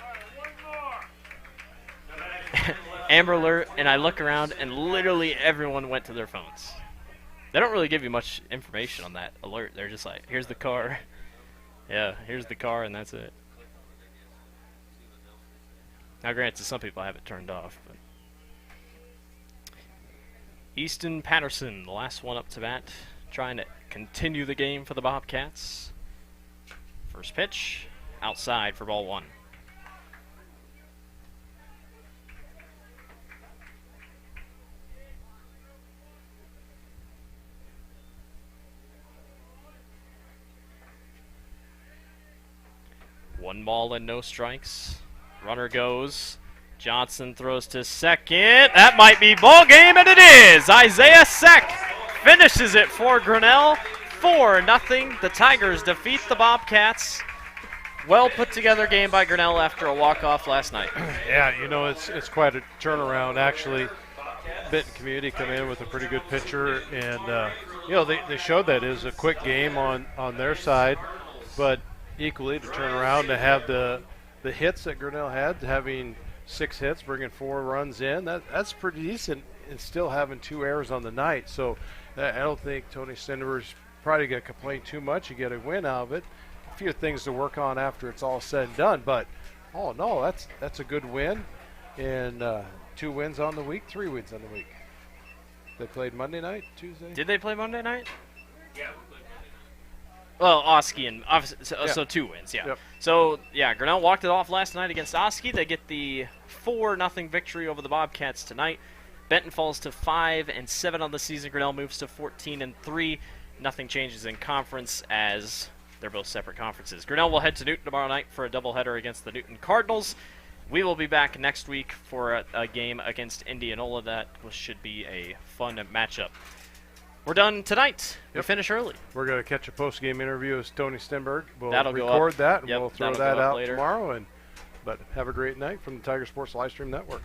Amber Alert, and I look around, and literally everyone went to their phones. They don't really give you much information on that alert. They're just like, here's the car. Yeah, here's the car, and that's it. Now, granted, some people have it turned off. But Easton Patterson, the last one up to bat, trying to continue the game for the Bobcats. First pitch, outside for ball 1. One ball and no strikes. Runner goes. Johnson throws to second. That might be ball game, and it is. Isaiah Seck finishes it for Grinnell. 4-0. The Tigers defeat the Bobcats. Well put together game by Grinnell after a walk-off last night. Yeah, it's quite a turnaround. Actually, Benton Community come in with a pretty good pitcher, and they showed that it was a quick game on their side, but equally to turn around to have the hits that Grinnell had, having 6 hits, bringing 4 runs in, that's pretty decent, and still having 2 errors on the night. So I don't think Tony Stender's probably going to complain too much. You get a win out of it. A few things to work on after it's all said and done, but oh no, that's a good win, and 2 wins on the week, 3 wins on the week. They played Monday night, Tuesday. Did they play Monday night? Yeah, we played Monday night. Well, Oski and so 2 wins, yeah. Yep. So yeah, Grinnell walked it off last night against Oski. They get the 4-0 victory over the Bobcats tonight. Benton falls to 5-7 on the season. Grinnell moves to 14-3. Nothing changes in conference as they're both separate conferences. Grinnell will head to Newton tomorrow night for a doubleheader against the Newton Cardinals. We will be back next week for a game against Indianola. That should be a fun matchup. We're done tonight. We finish early. We're going to catch a post-game interview with Tony Stenberg. We'll That'll go record up. that, and Yep, we'll throw that'll that go up out later. tomorrow. But have a great night from the Tiger Sports Livestream Network.